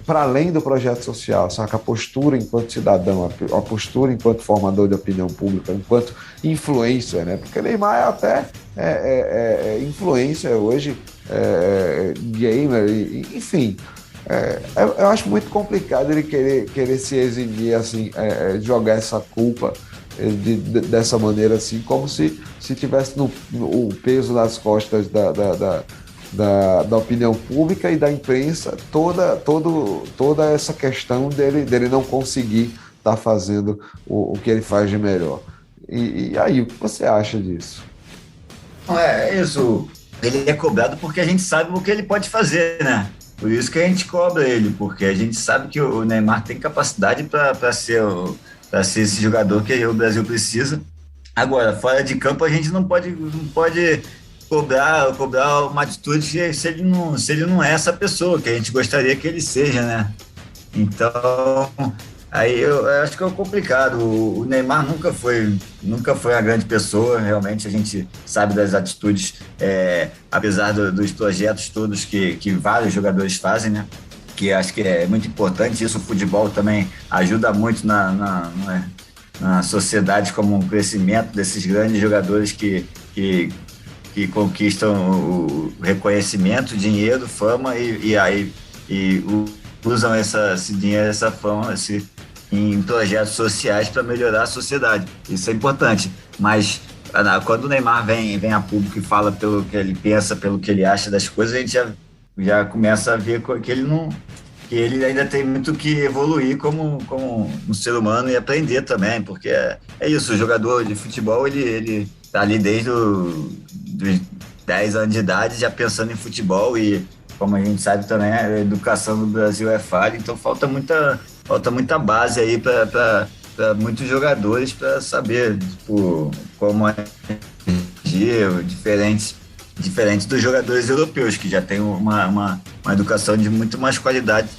para além do projeto social, saca? A postura enquanto cidadão, a postura enquanto formador de opinião pública, enquanto influencer, né? Porque Neymar é até influencer hoje, gamer, enfim. Eu acho muito complicado ele querer se eximir, assim, jogar essa culpa dessa maneira, assim, como se tivesse o peso nas costas da opinião pública e da imprensa toda essa questão dele não conseguir estar fazendo o que ele faz de melhor. E aí, o que você acha disso?
Não é isso. Ele é cobrado porque a gente sabe o que ele pode fazer, né? Por isso que a gente cobra ele, porque a gente sabe que o Neymar tem capacidade para ser esse jogador que o Brasil precisa. Agora, fora de campo, a gente não pode cobrar uma atitude se ele não é essa pessoa que a gente gostaria que ele seja, né? Então, aí eu acho que é complicado. O Neymar nunca foi uma grande pessoa, realmente a gente sabe das atitudes, apesar dos projetos todos que vários jogadores fazem, né? Que acho que é muito importante. Isso, o futebol também ajuda muito na sociedade, como um crescimento desses grandes jogadores que conquistam o reconhecimento, dinheiro, fama e usam esse dinheiro, essa fama, em projetos sociais para melhorar a sociedade. Isso é importante, mas quando o Neymar vem a público e fala pelo que ele pensa, pelo que ele acha das coisas, a gente já começa a ver que ele ainda tem muito que evoluir como um ser humano e aprender também, porque é isso, o jogador de futebol, ele tá ali desde os 10 anos de idade já pensando em futebol, e como a gente sabe também, a educação no Brasil é falha, então falta muita base aí para muitos jogadores para saber, tipo, como agir, diferente dos jogadores europeus, que já tem uma educação de muito mais qualidade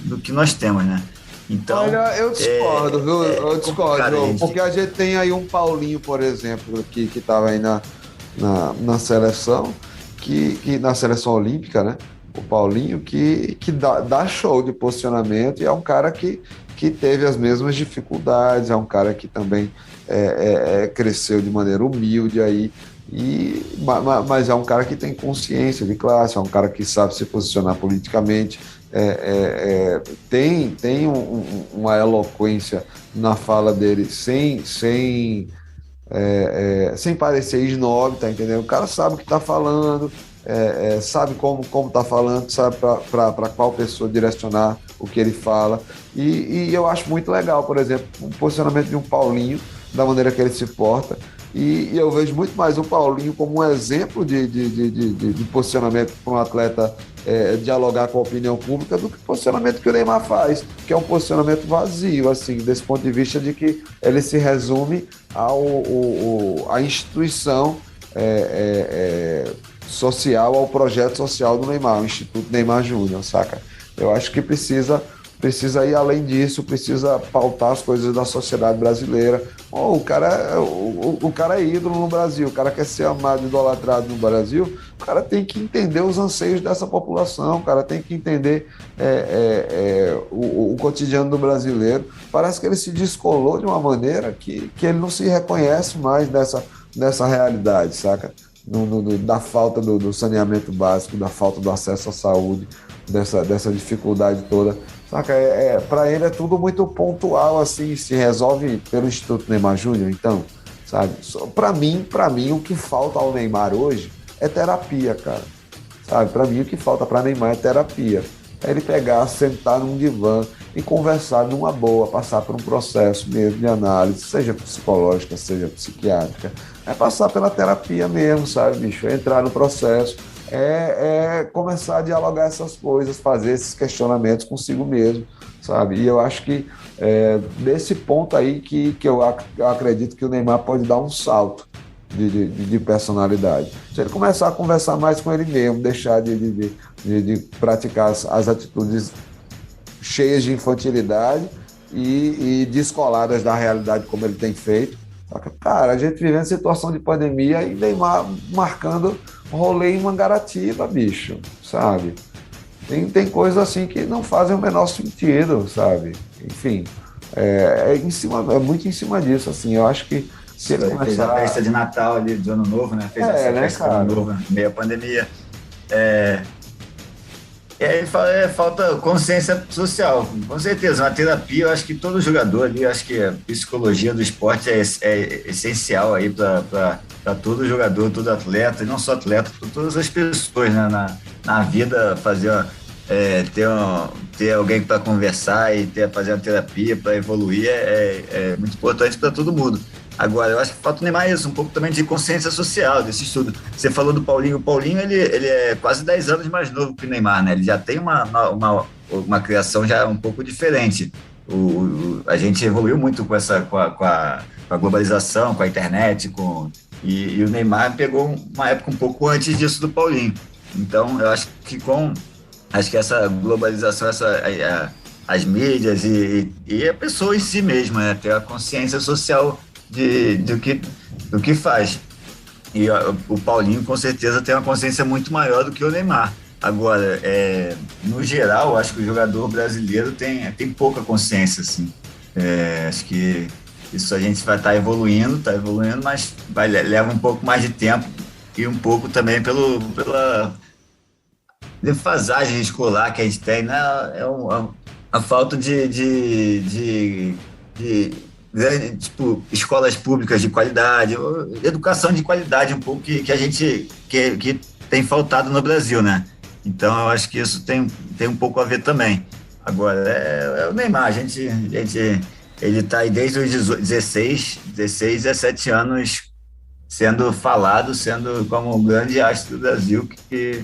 do que nós temos, né? Então,
olha, eu discordo, viu? Eu discordo, porque
gente...
a gente tem aí um Paulinho, por exemplo, que estava aí na seleção, na seleção olímpica, né? O Paulinho que dá show de posicionamento, e é um cara que teve as mesmas dificuldades, é um cara que também cresceu de maneira humilde aí, mas é um cara que tem consciência de classe, é um cara que sabe se posicionar politicamente, tem uma eloquência na fala dele sem sem parecer snob, tá entendendo? O cara sabe o que tá falando, sabe como tá falando, sabe para qual pessoa direcionar o que ele fala. E eu acho muito legal, por exemplo, o posicionamento de um Paulinho, da maneira que ele se porta. E eu vejo muito mais o Paulinho como um exemplo de posicionamento para um atleta dialogar com a opinião pública do que o posicionamento que o Neymar faz, que é um posicionamento vazio, assim, desse ponto de vista de que ele se resume à instituição social, ao projeto social do Neymar, o Instituto Neymar Júnior, saca? Eu acho que precisa ir além disso, precisa pautar as coisas da sociedade brasileira. O cara é ídolo no Brasil, o cara quer ser amado, idolatrado no Brasil, o cara tem que entender os anseios dessa população, o cara tem que entender o cotidiano do brasileiro. Parece que ele se descolou de uma maneira que ele não se reconhece mais nessa realidade, saca? Da falta do saneamento básico, da falta do acesso à saúde, dessa dificuldade toda. Saca? Para ele é tudo muito pontual, assim, se resolve pelo Instituto Neymar Júnior, então, sabe? Para mim, o que falta ao Neymar hoje é terapia, cara. Sabe? Para mim, o que falta para Neymar é terapia. É ele pegar, sentar num divã e conversar numa boa, passar por um processo mesmo de análise, seja psicológica, seja psiquiátrica. É passar pela terapia mesmo, sabe, bicho? É entrar no processo. Começar a dialogar essas coisas, fazer esses questionamentos consigo mesmo, sabe? E eu acho que desse ponto aí que eu acredito que o Neymar pode dar um salto de personalidade. Se ele começar a conversar mais com ele mesmo, deixar de praticar as atitudes cheias de infantilidade e descoladas da realidade como ele tem feito. Cara, a gente vivendo situação de pandemia e Neymar marcando rolê em Mangaratiba, bicho, sabe? Tem coisas assim que não fazem o menor sentido, sabe? Enfim, muito em cima disso, assim. Eu acho que se ele começar...
Fez a festa de Natal ali, de Ano Novo, né? Fez essa festa de Ano Novo, meio a pandemia. E aí falta consciência social, com certeza. Uma terapia, eu acho que todo jogador ali, eu acho que a psicologia do esporte é essencial aí para todo jogador, todo atleta, e não só atleta, para todas as pessoas, né, na vida, ter alguém para conversar e fazer uma terapia para evoluir é muito importante para todo mundo. Agora, eu acho que falta o Neymar isso, um pouco também de consciência social, desse estudo. Você falou do Paulinho. O Paulinho, ele é quase 10 anos mais novo que o Neymar, né? Ele já tem uma criação já um pouco diferente. A gente evoluiu muito com a globalização, com a internet, e o Neymar pegou uma época um pouco antes disso do Paulinho. Então, eu acho que essa globalização, as mídias e a pessoa em si mesma, né? Ter a consciência social do que faz. E o Paulinho, com certeza, tem uma consciência muito maior do que o Neymar. Agora, no geral, acho que o jogador brasileiro tem pouca consciência, assim. Acho que isso a gente vai estar evoluindo, mas leva um pouco mais de tempo e um pouco também pela defasagem escolar que a gente tem, né? A falta de tipo, escolas públicas de qualidade, educação de qualidade um pouco que a gente que tem faltado no Brasil, né? Então eu acho que isso tem um pouco a ver também. Agora, é o Neymar, ele está aí desde os 16, 17 anos sendo falado, sendo como um grande astro do Brasil, que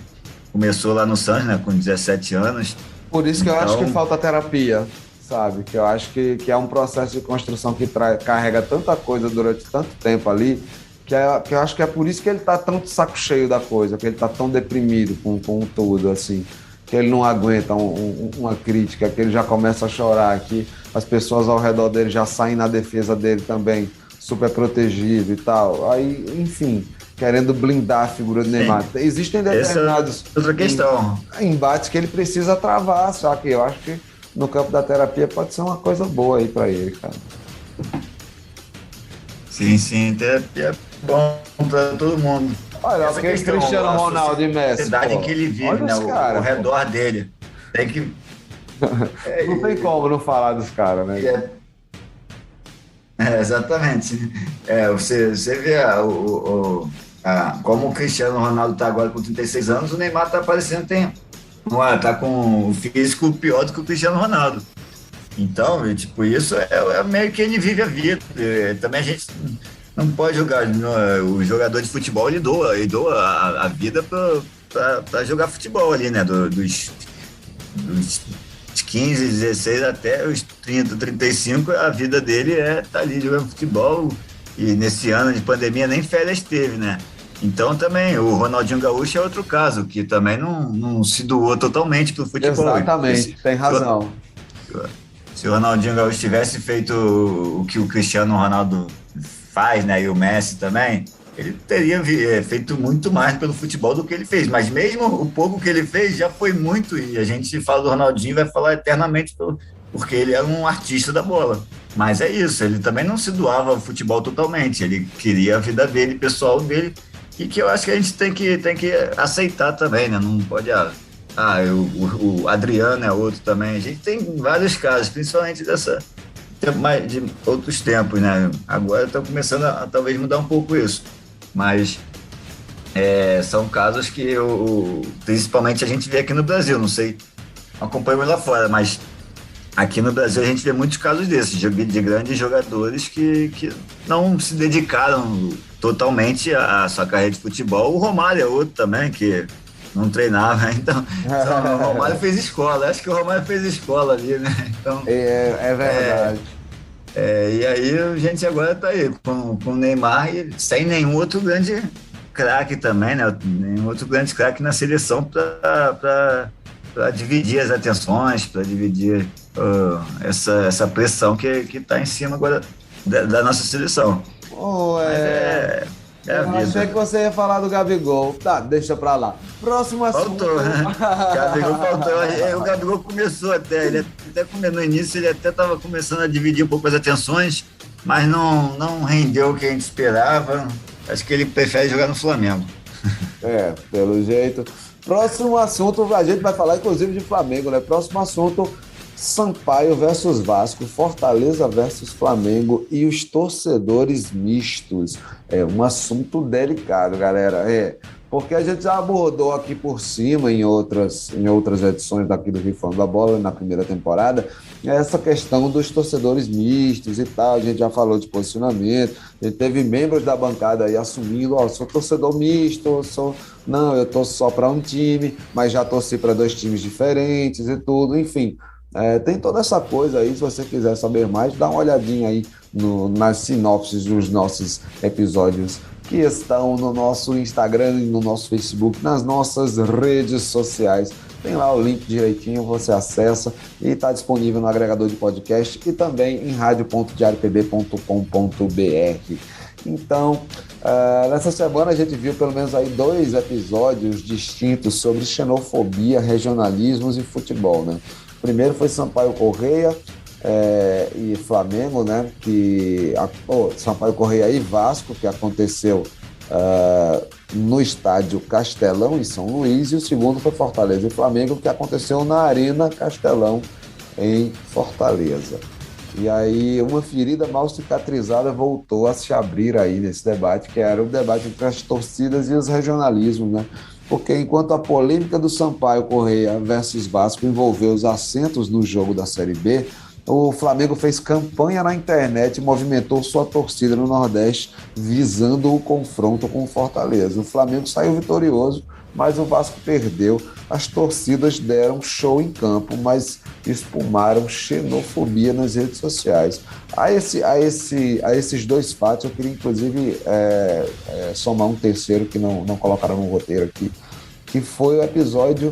começou lá no Santos, né, com 17 anos.
Por isso que eu acho que falta terapia, sabe? Que eu acho que é um processo de construção que carrega tanta coisa durante tanto tempo ali, que eu acho que é por isso que ele tá tão de saco cheio da coisa, que ele tá tão deprimido com tudo, assim, que ele não aguenta uma crítica, que ele já começa a chorar, que as pessoas ao redor dele já saem na defesa dele também, super protegido e tal. Aí, enfim, querendo blindar a figura do Neymar. Existem determinados
outra questão.
Embates que ele precisa travar, sabe? Eu acho que no campo da terapia pode ser uma coisa boa aí para ele, cara.
Sim, terapia é bom para todo mundo.
Olha, porque Cristiano Ronaldo e Messi. A
sociedade que ele vive, né? Ao redor dele. Tem que.
Não tem como não falar dos caras, né?
Exatamente. Você vê como o Cristiano Ronaldo está agora com 36 anos, o Neymar está aparecendo, tá com o físico pior do que o Cristiano Ronaldo. Então, tipo, isso é meio que ele vive a vida. Também a gente não pode jogar. O jogador de futebol, ele doa a vida para jogar futebol ali, né? Dos 15, 16 até os 30, 35, a vida dele tá ali jogando futebol. E nesse ano de pandemia nem férias teve, né? Então também o Ronaldinho Gaúcho é outro caso, que também não se doou totalmente pro futebol.
Exatamente, tem razão.
Se o Ronaldinho Gaúcho tivesse feito o que o Cristiano Ronaldo faz, né, e o Messi também, ele teria feito muito mais pelo futebol do que ele fez. Mas mesmo o pouco que ele fez já foi muito, e a gente fala do Ronaldinho vai falar eternamente porque ele era um artista da bola. Mas é isso, ele também não se doava ao futebol totalmente, ele queria a vida dele, pessoal dele, e que eu acho que a gente tem que aceitar também, né? Não pode... o Adriano é outro também. A gente tem vários casos, principalmente de outros tempos, né? Agora estão começando a talvez mudar um pouco isso. Mas são casos que principalmente a gente vê aqui no Brasil, não sei, acompanho lá fora, mas aqui no Brasil a gente vê muitos casos desses, de grandes jogadores que não se dedicaram totalmente à sua carreira de futebol. O Romário é outro também, que não treinava, então o Romário fez escola, acho que o Romário fez escola ali, né? Então,
é verdade.
E aí a gente agora tá aí com o Neymar e sem nenhum outro grande craque também, né? Nenhum outro grande craque na seleção para dividir as atenções, para dividir essa pressão que tá em cima agora da nossa seleção.
Eu achei que você ia falar do Gabigol. Tá, deixa pra lá. Próximo assunto.
Faltou, né? Gabigol faltou. O Gabigol começou ele até no início, ele até estava começando a dividir um pouco as atenções, mas não rendeu o que a gente esperava. Acho que ele prefere jogar no Flamengo.
Pelo jeito. Próximo assunto, a gente vai falar inclusive de Flamengo, né? Próximo assunto, Sampaio versus Vasco, Fortaleza versus Flamengo e os torcedores mistos. É um assunto delicado, galera. Porque a gente já abordou aqui por cima em outras edições daqui do Rio Falando da Bola, na primeira temporada, essa questão dos torcedores mistos e tal. A gente já falou de posicionamento, a gente teve membros da bancada aí assumindo, sou torcedor misto, eu torço só para um time, mas já torci para 2 times diferentes e tudo, enfim. Tem toda essa coisa aí, se você quiser saber mais, dá uma olhadinha aí nas sinopses dos nossos episódios que estão no nosso Instagram e no nosso Facebook, nas nossas redes sociais. Tem lá o link direitinho, você acessa e está disponível no agregador de podcast e também em radio.diariopb.com.br. Então, nessa semana a gente viu pelo menos aí 2 episódios distintos sobre xenofobia, regionalismos e futebol, né? O primeiro foi Sampaio Corrêa e Flamengo, né? Sampaio Corrêa e Vasco, que aconteceu no estádio Castelão, em São Luís, e o segundo foi Fortaleza e Flamengo, que aconteceu na Arena Castelão, em Fortaleza. E aí uma ferida mal cicatrizada voltou a se abrir aí nesse debate, que era o debate entre as torcidas e os regionalismos, né? Porque enquanto a polêmica do Sampaio Corrêa versus Vasco envolveu os assentos no jogo da Série B, o Flamengo fez campanha na internet e movimentou sua torcida no Nordeste visando o confronto com o Fortaleza. O Flamengo saiu vitorioso, mas o Vasco perdeu. As torcidas deram show em campo, mas espumaram xenofobia nas redes sociais. A esses 2 fatos, eu queria inclusive somar um terceiro que não colocaram no roteiro aqui, que foi o episódio,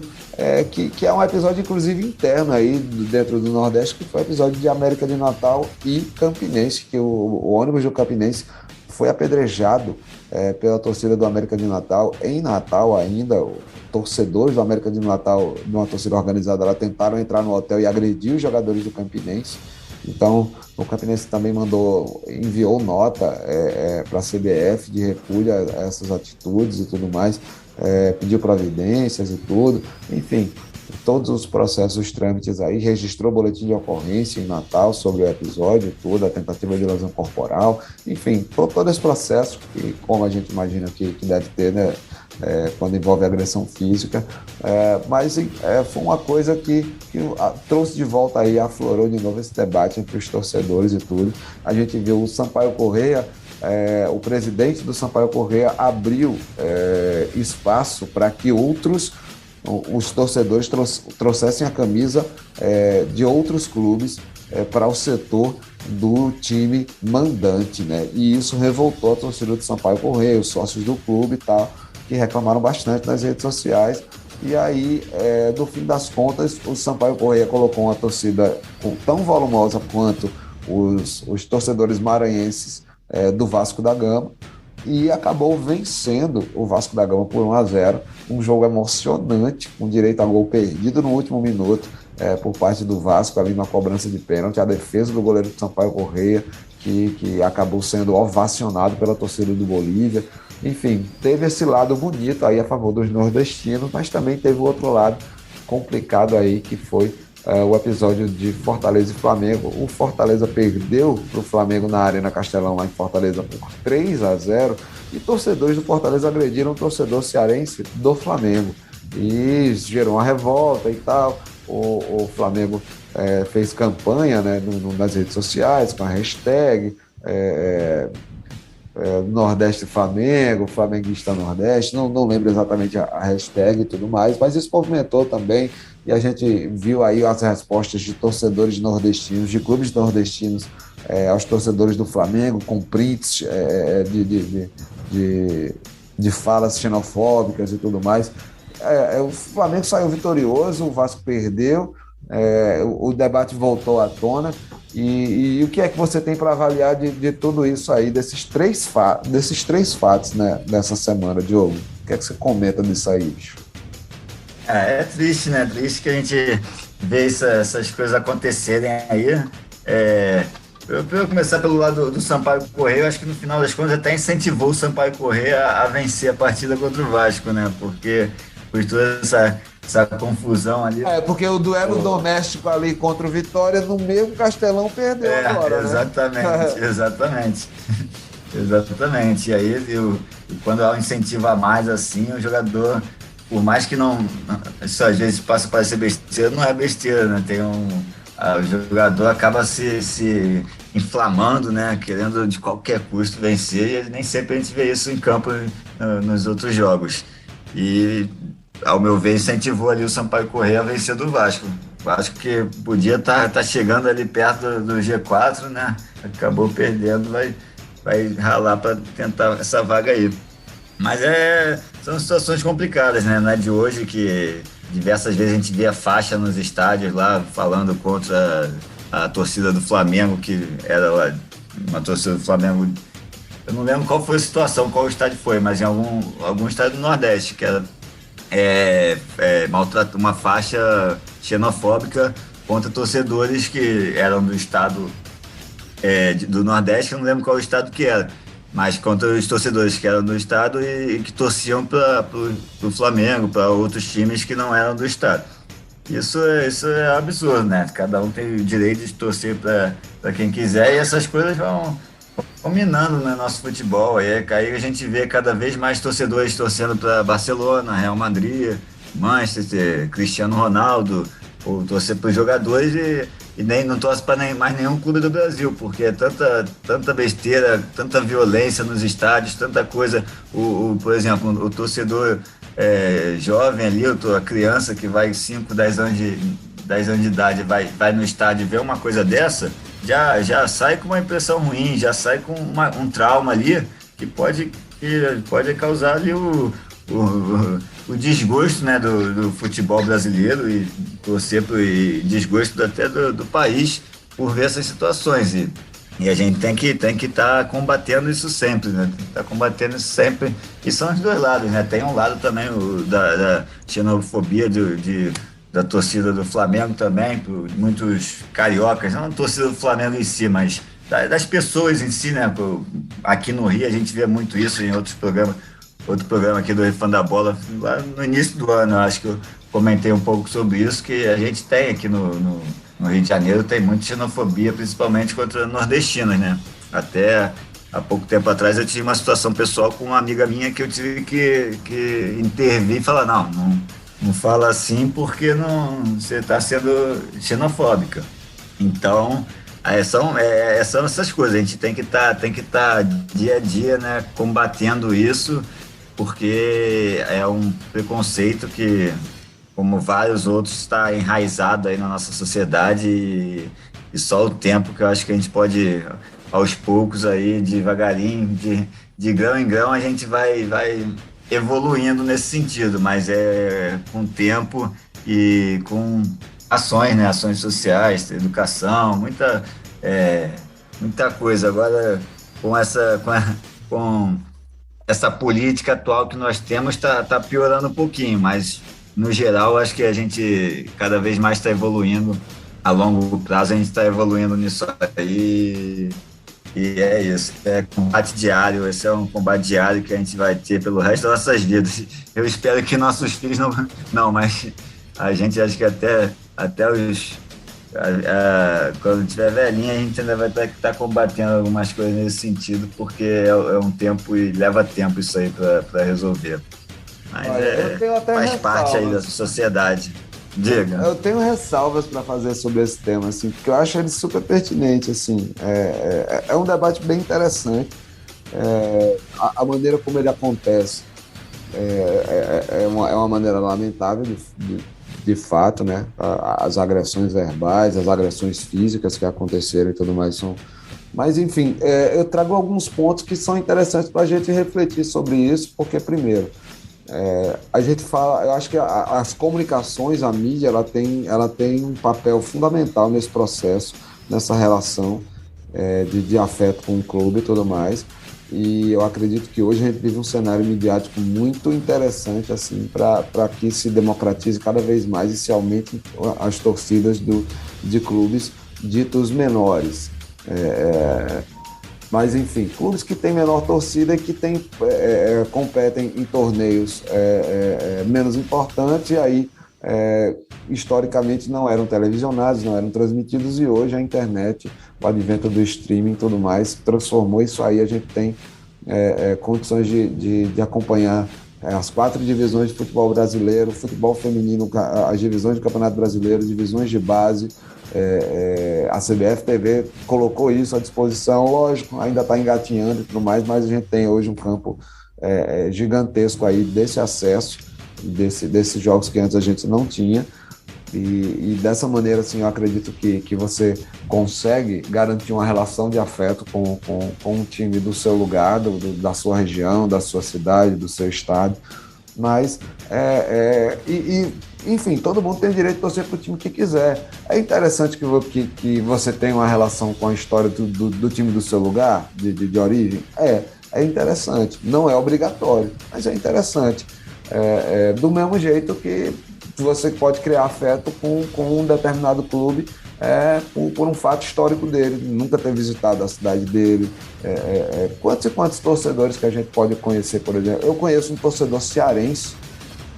que é um episódio inclusive interno aí dentro do Nordeste, que foi o episódio de América de Natal e Campinense, que o ônibus do Campinense foi apedrejado pela torcida do América de Natal, em Natal ainda. Torcedores do América de Natal, de uma torcida organizada, lá tentaram entrar no hotel e agredir os jogadores do Campinense. Então, o Campinense também enviou nota para a CBF de repúdio a essas atitudes e tudo mais, pediu providências e tudo. Enfim, todos os processos, os trâmites aí, registrou boletim de ocorrência em Natal sobre o episódio, toda a tentativa de lesão corporal, enfim, todo esse processo, que, como a gente imagina que deve ter, né, quando envolve agressão física, mas foi uma coisa que trouxe de volta aí, aflorou de novo esse debate entre os torcedores e tudo. A gente viu o Sampaio Corrêa, o presidente do Sampaio Corrêa abriu espaço para que os torcedores trouxessem a camisa de outros clubes para o setor do time mandante, né? E isso revoltou a torcida do Sampaio Corrêa, os sócios do clube e tal, que reclamaram bastante nas redes sociais. E aí, no fim das contas, o Sampaio Corrêa colocou uma torcida tão volumosa quanto os torcedores maranhenses do Vasco da Gama, e acabou vencendo o Vasco da Gama por 1-0, um jogo emocionante, com direito a gol perdido no último minuto por parte do Vasco, ali na cobrança de pênalti, a defesa do goleiro do Sampaio Corrêa, que acabou sendo ovacionado pela torcida do Bolívia. Enfim, teve esse lado bonito aí a favor dos nordestinos, mas também teve o outro lado complicado aí, que foi o episódio de Fortaleza e Flamengo. O Fortaleza perdeu para o Flamengo na Arena Castelão, lá em Fortaleza, por 3-0, e torcedores do Fortaleza agrediram o torcedor cearense do Flamengo, e gerou uma revolta e tal. O Flamengo fez campanha, né, nas redes sociais com a hashtag Nordeste Flamengo, Flamenguista Nordeste, não lembro exatamente a hashtag e tudo mais, mas isso movimentou também, e a gente viu aí as respostas de torcedores nordestinos, de clubes nordestinos, aos torcedores do Flamengo, com prints de falas xenofóbicas e tudo mais. O Flamengo saiu vitorioso, o Vasco perdeu, o debate voltou à tona. E o que é que você tem para avaliar de tudo isso aí, desses três fatos, né, dessa semana, Diogo? O que é que você comenta disso aí, bicho?
É triste, né? Triste que a gente vê essas coisas acontecerem aí. Eu começar pelo lado do Sampaio Corrêa, eu acho que no final das contas até incentivou o Sampaio Corrêa a vencer a partida contra o Vasco, né? Porque por toda essa confusão ali.
Porque o duelo doméstico ali contra o Vitória, no mesmo Castelão, perdeu agora,
exatamente,
né?
Exatamente. E aí, quando há um incentivo a mais assim, o jogador, por mais que não, isso às vezes passa a parecer besteira, não é besteira, né? O jogador acaba se inflamando, né? Querendo de qualquer custo vencer, e nem sempre a gente vê isso em campo nos outros jogos. E, ao meu ver, incentivou ali o Sampaio Corrêa a vencer do Vasco. O Vasco que podia estar chegando ali perto do G4, né? Acabou perdendo, vai ralar para tentar essa vaga aí. Mas são situações complicadas, né? Não é de hoje que diversas vezes a gente vê a faixa nos estádios lá falando contra a torcida do Flamengo, que era lá uma torcida do Flamengo. Eu não lembro qual foi a situação, qual estádio foi, mas em algum estádio do Nordeste, que era uma faixa xenofóbica contra torcedores que eram do estado do Nordeste. Eu não lembro qual estado que era, mas contra os torcedores que eram do estado e que torciam para o Flamengo, para outros times que não eram do estado. Isso é absurdo, né? Cada um tem o direito de torcer para quem quiser, e essas coisas vão minando no nosso futebol. Aí a gente vê cada vez mais torcedores torcendo para Barcelona, Real Madrid, Manchester, Cristiano Ronaldo, ou torcer para os jogadores e não torce para mais nenhum clube do Brasil, porque é tanta besteira, tanta violência nos estádios, tanta coisa. Por exemplo, o torcedor jovem ali, a criança que vai 5, 10 anos de idade, vai no estádio e vê uma coisa dessa, já sai com uma impressão ruim, já sai com um trauma ali que pode causar ali o desgosto, né, do futebol brasileiro, e torcer e desgosto até do país por ver essas situações. E a gente tem que estar combatendo isso sempre, né? Tem que estar combatendo isso sempre. E são os dois lados, né? Tem um lado também da xenofobia da torcida do Flamengo também, por muitos cariocas, não a torcida do Flamengo em si, mas das pessoas em si, né? Aqui no Rio a gente vê muito isso em outros programas. Outro programa aqui do Refando da Bola, lá no início do ano, eu acho que o comentei um pouco sobre isso, que a gente tem aqui no Rio de Janeiro, tem muita xenofobia, principalmente contra nordestinos, né? Até há pouco tempo atrás eu tive uma situação pessoal com uma amiga minha que eu tive que intervir e falar, não fala assim porque você está sendo xenofóbica. Então, são essas coisas, a gente tem que tá dia a dia, né, combatendo isso, porque é um preconceito que, como vários outros, está enraizado aí na nossa sociedade e só o tempo que eu acho que a gente pode, aos poucos aí, devagarinho, de grão em grão, a gente vai evoluindo nesse sentido, mas é com tempo e com ações, né? Ações sociais, educação, muita coisa. Agora, com essa política atual que nós temos, tá piorando um pouquinho, mas no geral acho que a gente cada vez mais está evoluindo. A longo prazo a gente está evoluindo nisso aí. E é isso, é combate diário, esse é um combate diário que a gente vai ter pelo resto das nossas vidas. Eu espero que nossos filhos não, mas a gente acha que até quando tiver velhinha, a gente ainda vai ter que estar combatendo algumas coisas nesse sentido, porque é um tempo e leva tempo isso aí para resolver. Mas faz parte aí da sociedade. Diga.
Eu tenho ressalvas para fazer sobre esse tema, assim, porque eu acho ele super pertinente, assim. É um debate bem interessante. A maneira como ele acontece é uma maneira lamentável, de fato, né? As agressões verbais, as agressões físicas que aconteceram e tudo mais são... Mas, enfim, eu trago alguns pontos que são interessantes para a gente refletir sobre isso, porque, primeiro, a gente fala, eu acho que as comunicações, a mídia, ela tem um papel fundamental nesse processo, nessa relação de afeto com o clube e tudo mais, e eu acredito que hoje a gente vive um cenário midiático muito interessante, assim, para que se democratize cada vez mais e se aumente as torcidas de clubes ditos menores. Mas, enfim, clubes que têm menor torcida e que competem em torneios menos importantes, e aí, historicamente, não eram televisionados, não eram transmitidos, e hoje a internet, o advento do streaming e tudo mais, transformou isso aí. A gente tem condições de acompanhar as 4 divisões de futebol brasileiro, futebol feminino, as divisões do Campeonato Brasileiro, divisões de base. A CBF TV colocou isso à disposição, lógico, ainda está engatinhando e tudo mais, mas a gente tem hoje um campo gigantesco aí desse acesso, desses jogos que antes a gente não tinha, e dessa maneira, assim, eu acredito que você consegue garantir uma relação de afeto com um time do seu lugar, da sua região, da sua cidade, do seu estado. Mas, enfim, todo mundo tem direito de torcer para o time que quiser. É interessante que você tenha uma relação com a história do time do seu lugar, de origem. É interessante. Não é obrigatório, mas é interessante. Do mesmo jeito que você pode criar afeto com um determinado clube por um fato histórico dele, nunca ter visitado a cidade dele. Quantos e quantos torcedores que a gente pode conhecer, por exemplo? Eu conheço um torcedor cearense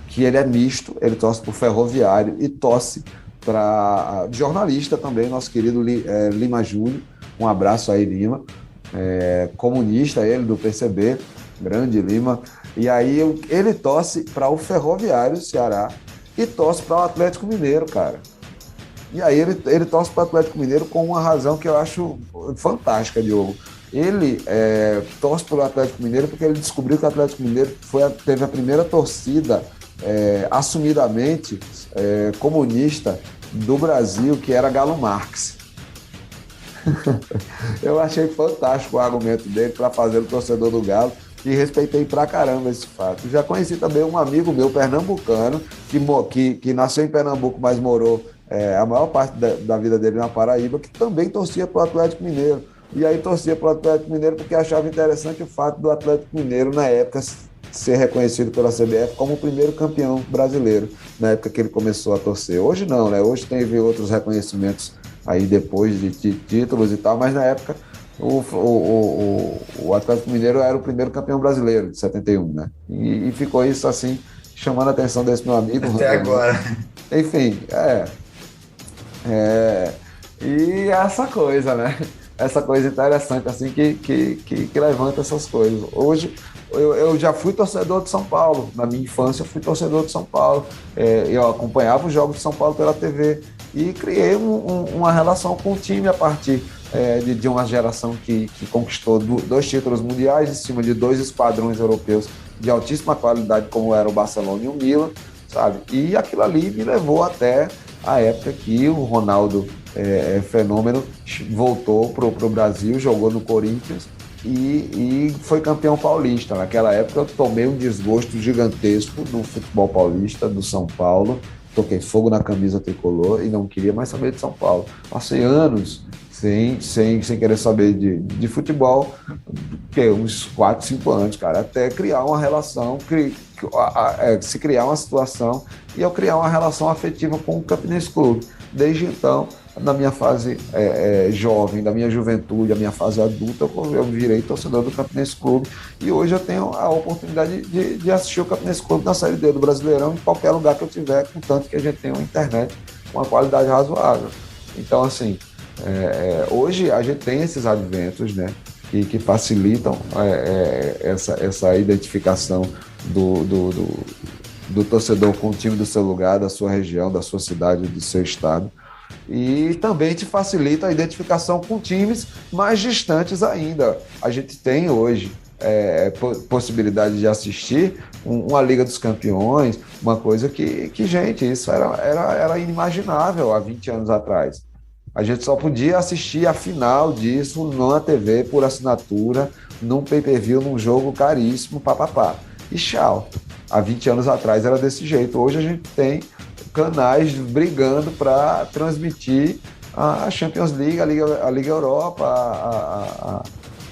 que ele é misto, ele torce para o Ferroviário e torce para jornalista também, nosso querido Lima Júlio. Um abraço aí, Lima. Comunista ele, do PCB, grande Lima. E aí ele torce para o Ferroviário Ceará e torce para o Atlético Mineiro, cara. E aí ele torce para o Atlético Mineiro com uma razão que eu acho fantástica, Diogo. Ele torce para o Atlético Mineiro porque ele descobriu que o Atlético Mineiro teve a primeira torcida assumidamente comunista do Brasil, que era Galo Marx. Eu achei fantástico o argumento dele para fazer o torcedor do Galo, e respeitei pra caramba esse fato. Já conheci também um amigo meu, pernambucano, que nasceu em Pernambuco, mas morou a maior parte da vida dele na Paraíba, que também torcia para o Atlético Mineiro. E aí torcia para o Atlético Mineiro porque achava interessante o fato do Atlético Mineiro, na época, ser reconhecido pela CBF como o primeiro campeão brasileiro, na época que ele começou a torcer. Hoje não, né? Hoje teve outros reconhecimentos aí depois de títulos e tal, mas na época o Atlético Mineiro era o primeiro campeão brasileiro de 71, né? E ficou isso assim chamando a atenção desse meu amigo.
Até agora.
Enfim, e essa coisa, né? Essa coisa interessante, assim, que levanta essas coisas. Hoje, eu já fui torcedor de São Paulo. Na minha infância, eu fui torcedor de São Paulo. Eu acompanhava os jogos de São Paulo pela TV e criei uma relação com o time a partir de uma geração que conquistou 2 títulos mundiais em cima de 2 esquadrões europeus de altíssima qualidade, como era o Barcelona e o Milan, sabe? E aquilo ali me levou até a época que o Ronaldo Fenômeno voltou para o Brasil, jogou no Corinthians e foi campeão paulista. Naquela época eu tomei um desgosto gigantesco do futebol paulista, do São Paulo, toquei fogo na camisa tricolor e não queria mais saber de São Paulo. Passei anos sem querer saber de futebol, uns 4, 5 anos, cara, até criar uma relação, se criar uma situação e eu criar uma relação afetiva com o Campinense Clube. Desde então, na minha fase jovem, da minha juventude, a minha fase adulta, eu virei torcedor do Campinense Clube e hoje eu tenho a oportunidade de assistir o Campinense Clube na Série D do Brasileirão em qualquer lugar que eu tiver, contanto que a gente tenha uma internet com uma qualidade razoável. Então, assim, hoje a gente tem esses adventos, né, que facilitam essa identificação do torcedor com o time do seu lugar, da sua região, da sua cidade, do seu estado. E também te facilita a identificação com times mais distantes ainda. A gente tem hoje possibilidade de assistir uma Liga dos Campeões, uma coisa que gente, isso era inimaginável há 20 anos atrás. A gente só podia assistir a final disso na TV, por assinatura, num pay-per-view, num jogo caríssimo, papapá. E tchau. Há 20 anos atrás era desse jeito. Hoje a gente tem canais brigando para transmitir a Champions League, a Liga Europa,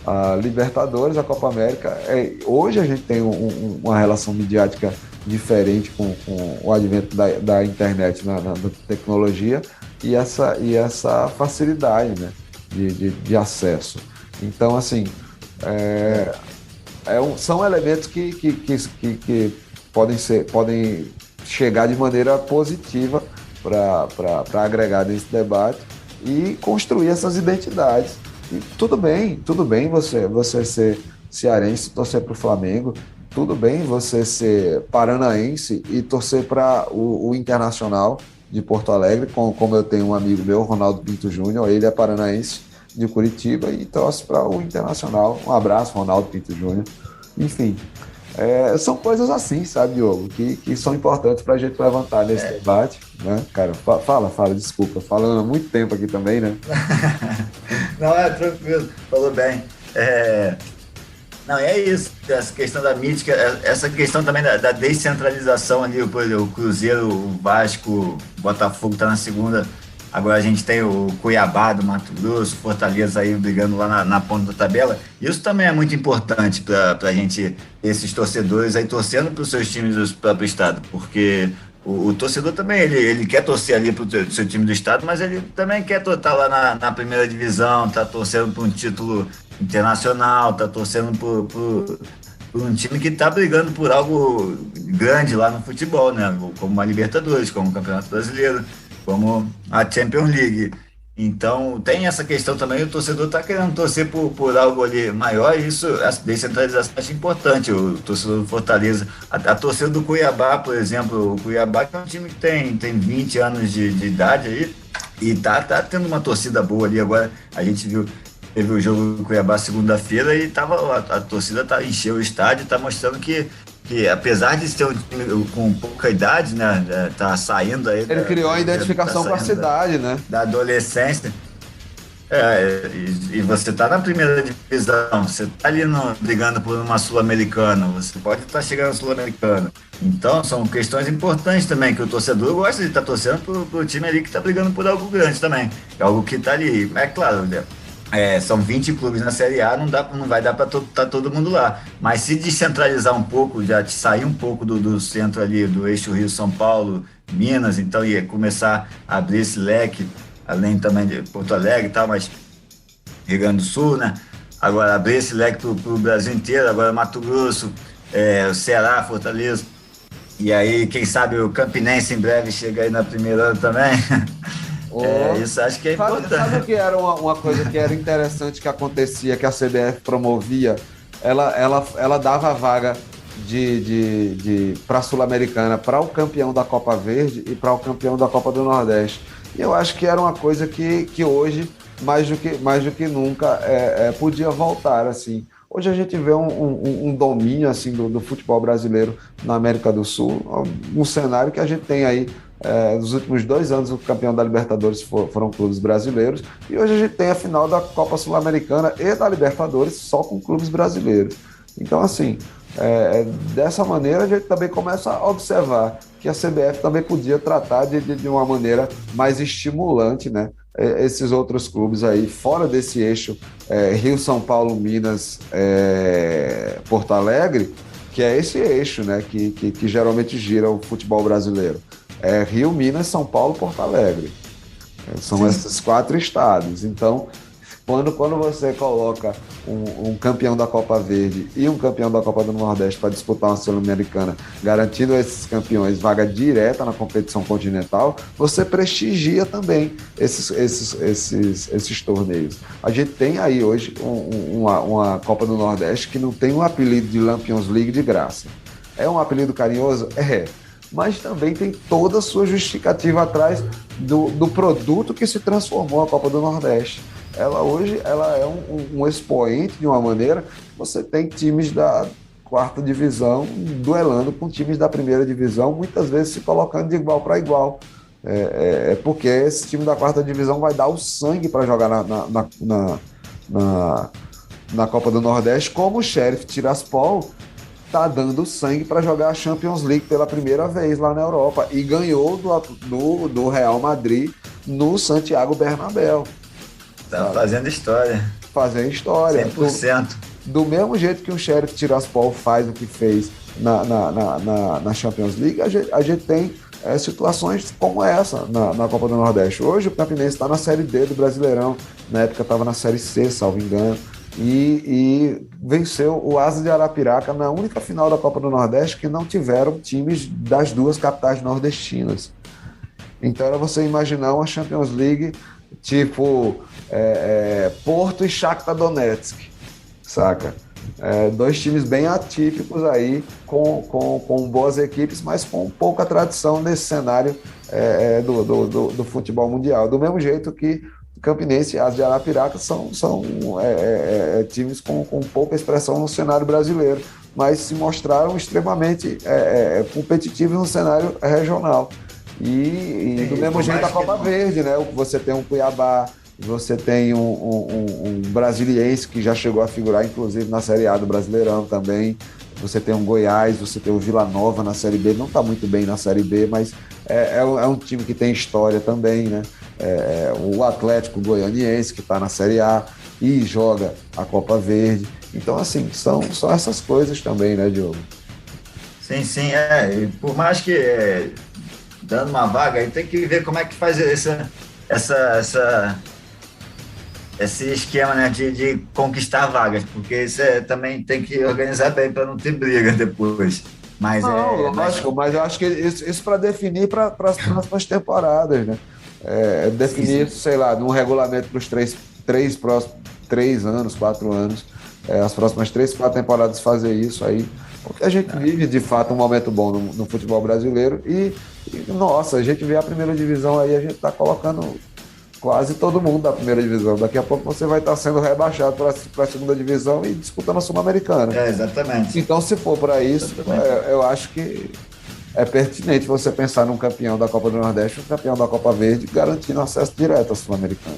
a Libertadores, a Copa América. Hoje a gente tem uma relação midiática diferente com o advento da internet, da tecnologia e essa facilidade, né, de acesso. Então, assim, são elementos que podem chegar de maneira positiva para agregar nesse debate e construir essas identidades. E tudo bem você ser cearense e torcer para o Flamengo, tudo bem você ser paranaense e torcer para o Internacional de Porto Alegre, como eu tenho um amigo meu, Ronaldo Pinto Júnior, ele é paranaense de Curitiba e torce para o Internacional. Um abraço, Ronaldo Pinto Júnior. Enfim, são coisas assim, sabe, Diogo, que são importantes para a gente levantar nesse debate, né? Cara, fala, desculpa, falando há muito tempo aqui também, né?
Não, tranquilo, falou bem. Não, é isso, essa questão da mítica, essa questão também da descentralização ali, o Cruzeiro, o Vasco, o Botafogo tá na segunda, agora a gente tem o Cuiabá do Mato Grosso, Fortaleza aí brigando lá na ponta da tabela. Isso também é muito importante para a gente, esses torcedores aí torcendo para os seus times do próprio estado, porque o torcedor também, ele quer torcer ali para o seu time do estado, mas ele também quer estar lá na primeira divisão, tá torcendo por um título internacional, tá torcendo por um time que está brigando por algo grande lá no futebol, né? Como a Libertadores, como o Campeonato Brasileiro, como a Champions League. Então tem essa questão também, o torcedor está querendo torcer por algo ali maior, e isso, a descentralização acho importante. O torcedor do Fortaleza, a torcida do Cuiabá, por exemplo, o Cuiabá que é um time que tem 20 anos de idade aí, e tá tendo uma torcida boa ali. Agora a gente teve o jogo do Cuiabá segunda-feira e a torcida encheu o estádio, está mostrando que apesar de ser um time com pouca idade, né, tá saindo aí...
Ele criou a identificação com a cidade, né?
Da adolescência. E você tá na primeira divisão, você tá ali brigando por uma Sul-Americana, você pode estar chegando na Sul-Americana. Então, são questões importantes também, que o torcedor gosta de estar torcendo pro time ali que tá brigando por algo grande também. É algo que tá ali, é claro, né? São 20 clubes na Série A, não vai dar para estar todo mundo lá. Mas se descentralizar um pouco, já sair um pouco do centro ali, do eixo Rio-São Paulo, Minas, então ia começar a abrir esse leque, além também de Porto Alegre e tal, mas Rio Grande do Sul, né? Agora abrir esse leque para o Brasil inteiro, agora Mato Grosso, o Ceará, Fortaleza. E aí, quem sabe o Campinense em breve chega aí na primeira ano também. Isso acho que é importante.
Sabe o que era uma coisa que era interessante que acontecia, que a CBF promovia? Ela dava a vaga para a Sul-Americana, para o campeão da Copa Verde e para o campeão da Copa do Nordeste. E eu acho que era uma coisa que hoje, mais do que nunca, podia voltar, assim. Hoje a gente vê um domínio assim, do futebol brasileiro na América do Sul, um cenário que a gente tem aí, nos últimos 2 anos, o campeão da Libertadores foram clubes brasileiros, e hoje a gente tem a final da Copa Sul-Americana e da Libertadores só com clubes brasileiros. Então, assim, dessa maneira a gente também começa a observar que a CBF também podia tratar de uma maneira mais estimulante, né, esses outros clubes aí, fora desse eixo Rio, São Paulo, Minas, Porto Alegre, que é esse eixo, né, que geralmente gira o futebol brasileiro. Rio, Minas, São Paulo, Porto Alegre. São esses 4 estados. Então, quando você coloca um campeão da Copa Verde e um campeão da Copa do Nordeste para disputar uma Sul-Americana, garantindo a esses campeões vaga direta na competição continental, você prestigia também esses torneios. A gente tem aí hoje uma Copa do Nordeste que não tem um apelido de Lampions League de graça. É um apelido carinhoso? Mas também tem toda a sua justificativa atrás do produto que se transformou a Copa do Nordeste. Ela hoje é um expoente de uma maneira. Você tem times da 4ª divisão duelando com times da 1ª divisão, muitas vezes se colocando de igual para igual. Porque esse time da 4ª divisão vai dar o sangue para jogar na Copa do Nordeste, como o Sheriff Tiraspol está dando sangue para jogar a Champions League pela primeira vez lá na Europa e ganhou do Real Madrid no Santiago Bernabéu.
Tá fazendo história.
Fazendo história.
100%.
Do mesmo jeito que o Sheriff Tiraspol faz o que fez na Champions League, a gente tem situações como essa na Copa do Nordeste. Hoje o Campinense está na Série D do Brasileirão, na época estava na Série C, salvo engano, e venceu o Asa de Arapiraca na única final da Copa do Nordeste que não tiveram times das 2 capitais nordestinas. Então era você imaginar uma Champions League tipo Porto e Shakhtar Donetsk, saca? 2 times bem atípicos aí, com boas equipes, mas com pouca tradição nesse cenário do futebol mundial. Do mesmo jeito que Campinense e Asa de Arapiraca são times com pouca expressão no cenário brasileiro, mas se mostraram extremamente competitivos no cenário regional. E do mesmo jeito a Copa Verde, né? Você tem um Cuiabá, você tem um Brasiliense que já chegou a figurar, inclusive, na Série A do Brasileirão também. Você tem um Goiás, você tem o Vila Nova na Série B, não está muito bem na Série B, mas é um time que tem história também, né? O Atlético Goianiense, que está na Série A e joga a Copa Verde. Então, assim, são essas coisas também, né, Diogo?
Sim, e por mais que dando uma vaga, aí tem que ver como é que faz esse esquema, né, de conquistar vagas, porque isso também tem que organizar bem para não ter briga depois. Mas
lógico, mas eu acho que isso para definir para as próximas temporadas, né? Definir, sim. Sei lá, num regulamento para os 3 anos, 4 anos, as próximas 3, 4 temporadas fazer isso aí, porque a gente vive de fato um momento bom no futebol brasileiro e nossa, a gente vê a 1ª divisão aí, a gente está colocando quase todo mundo da 1ª divisão. Daqui a pouco você vai estar sendo rebaixado para a 2ª divisão e disputando a Sul-Americana.
Exatamente.
Então, se for para isso, eu acho que é pertinente você pensar num campeão da Copa do Nordeste, um campeão da Copa Verde, garantindo acesso direto à Sul-Americana.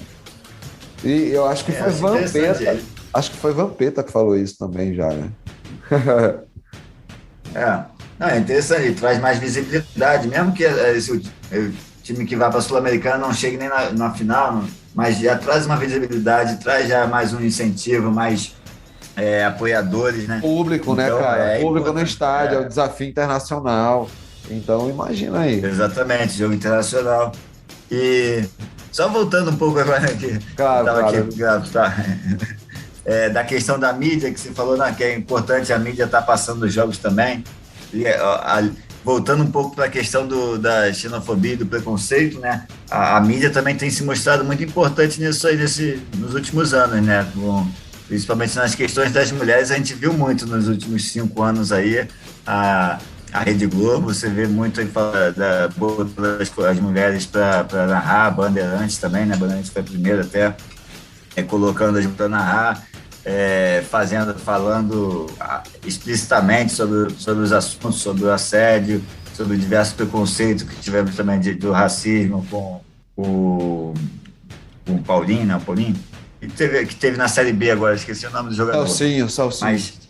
E eu acho que foi Vampeta. Acho que foi Vampeta que falou isso também já, né?
Não, é interessante, traz mais visibilidade, mesmo que esse time que vai para a Sul-Americana não chegue nem na final, mas já traz uma visibilidade, traz já mais um incentivo, mais apoiadores, né?
Público, então, né, cara? Público no estádio, é o desafio internacional. Então, imagina aí.
Exatamente, jogo internacional. E só voltando um pouco agora aqui, da questão da mídia que você falou, né, que é importante a mídia estar passando os jogos também. E, voltando um pouco para a questão da xenofobia e do preconceito, né? A mídia também tem se mostrado muito importante nisso aí nos últimos anos, né? Principalmente nas questões das mulheres, a gente viu muito nos últimos 5 anos aí a Rede Globo, você vê muito aí botando as mulheres para narrar, a Bandeirantes também, né? A Bandeirantes foi a primeira até, colocando as para narrar, falando explicitamente sobre os assuntos, sobre o assédio, sobre diversos preconceitos que tivemos também do racismo com o Paulinho, né? O Paulinho, que teve na Série B agora, esqueci o nome do jogador.
Celcinho.
Celcinho.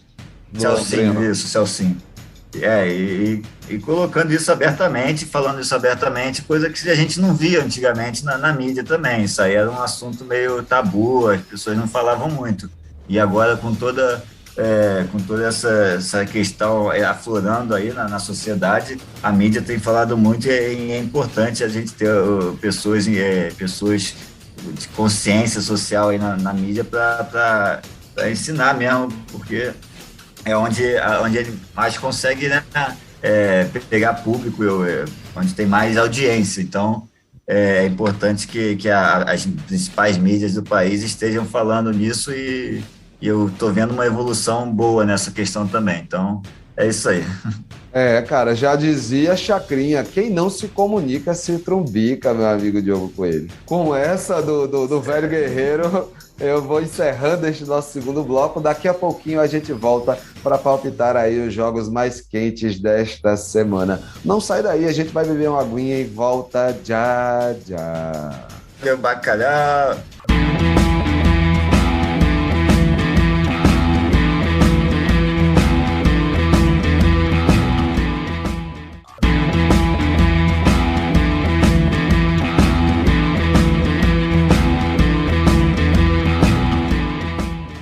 E colocando isso abertamente, falando isso abertamente, coisa que a gente não via antigamente na mídia também. Isso aí era um assunto meio tabu, as pessoas não falavam muito. E agora, com toda essa questão aflorando aí na sociedade, a mídia tem falado muito, e é importante a gente ter pessoas de consciência social aí na mídia para ensinar mesmo, porque é onde ele mais consegue, né, pegar público, onde tem mais audiência. Então, é importante que as principais mídias do país estejam falando nisso, e eu estou vendo uma evolução boa nessa questão também. Então, é isso aí.
Cara, já dizia Chacrinha, quem não se comunica se trumbica, meu amigo Diogo Coelho. Com essa do velho guerreiro, eu vou encerrando este nosso segundo bloco. Daqui a pouquinho a gente volta para palpitar aí os jogos mais quentes desta semana. Não sai daí, a gente vai beber uma aguinha e volta já.
Meu bacalhau.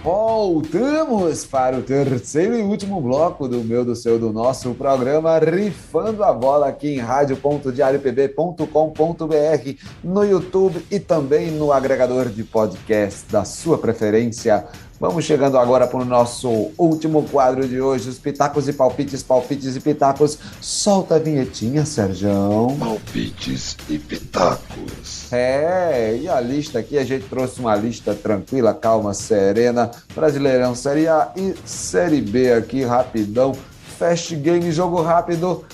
Voltamos para o terceiro e último bloco do meu, do seu, do nosso programa Rifando a Bola, aqui em radio.diariopb.com.br, no YouTube e também no agregador de podcast da sua preferência. Vamos chegando agora para o nosso último quadro de hoje, os pitacos e palpites, palpites e pitacos. Solta a vinhetinha, Serjão.
Palpites e pitacos.
E a lista aqui, a gente trouxe uma lista tranquila, calma, serena. Brasileirão Série A e Série B aqui, rapidão. Fast game, jogo rápido.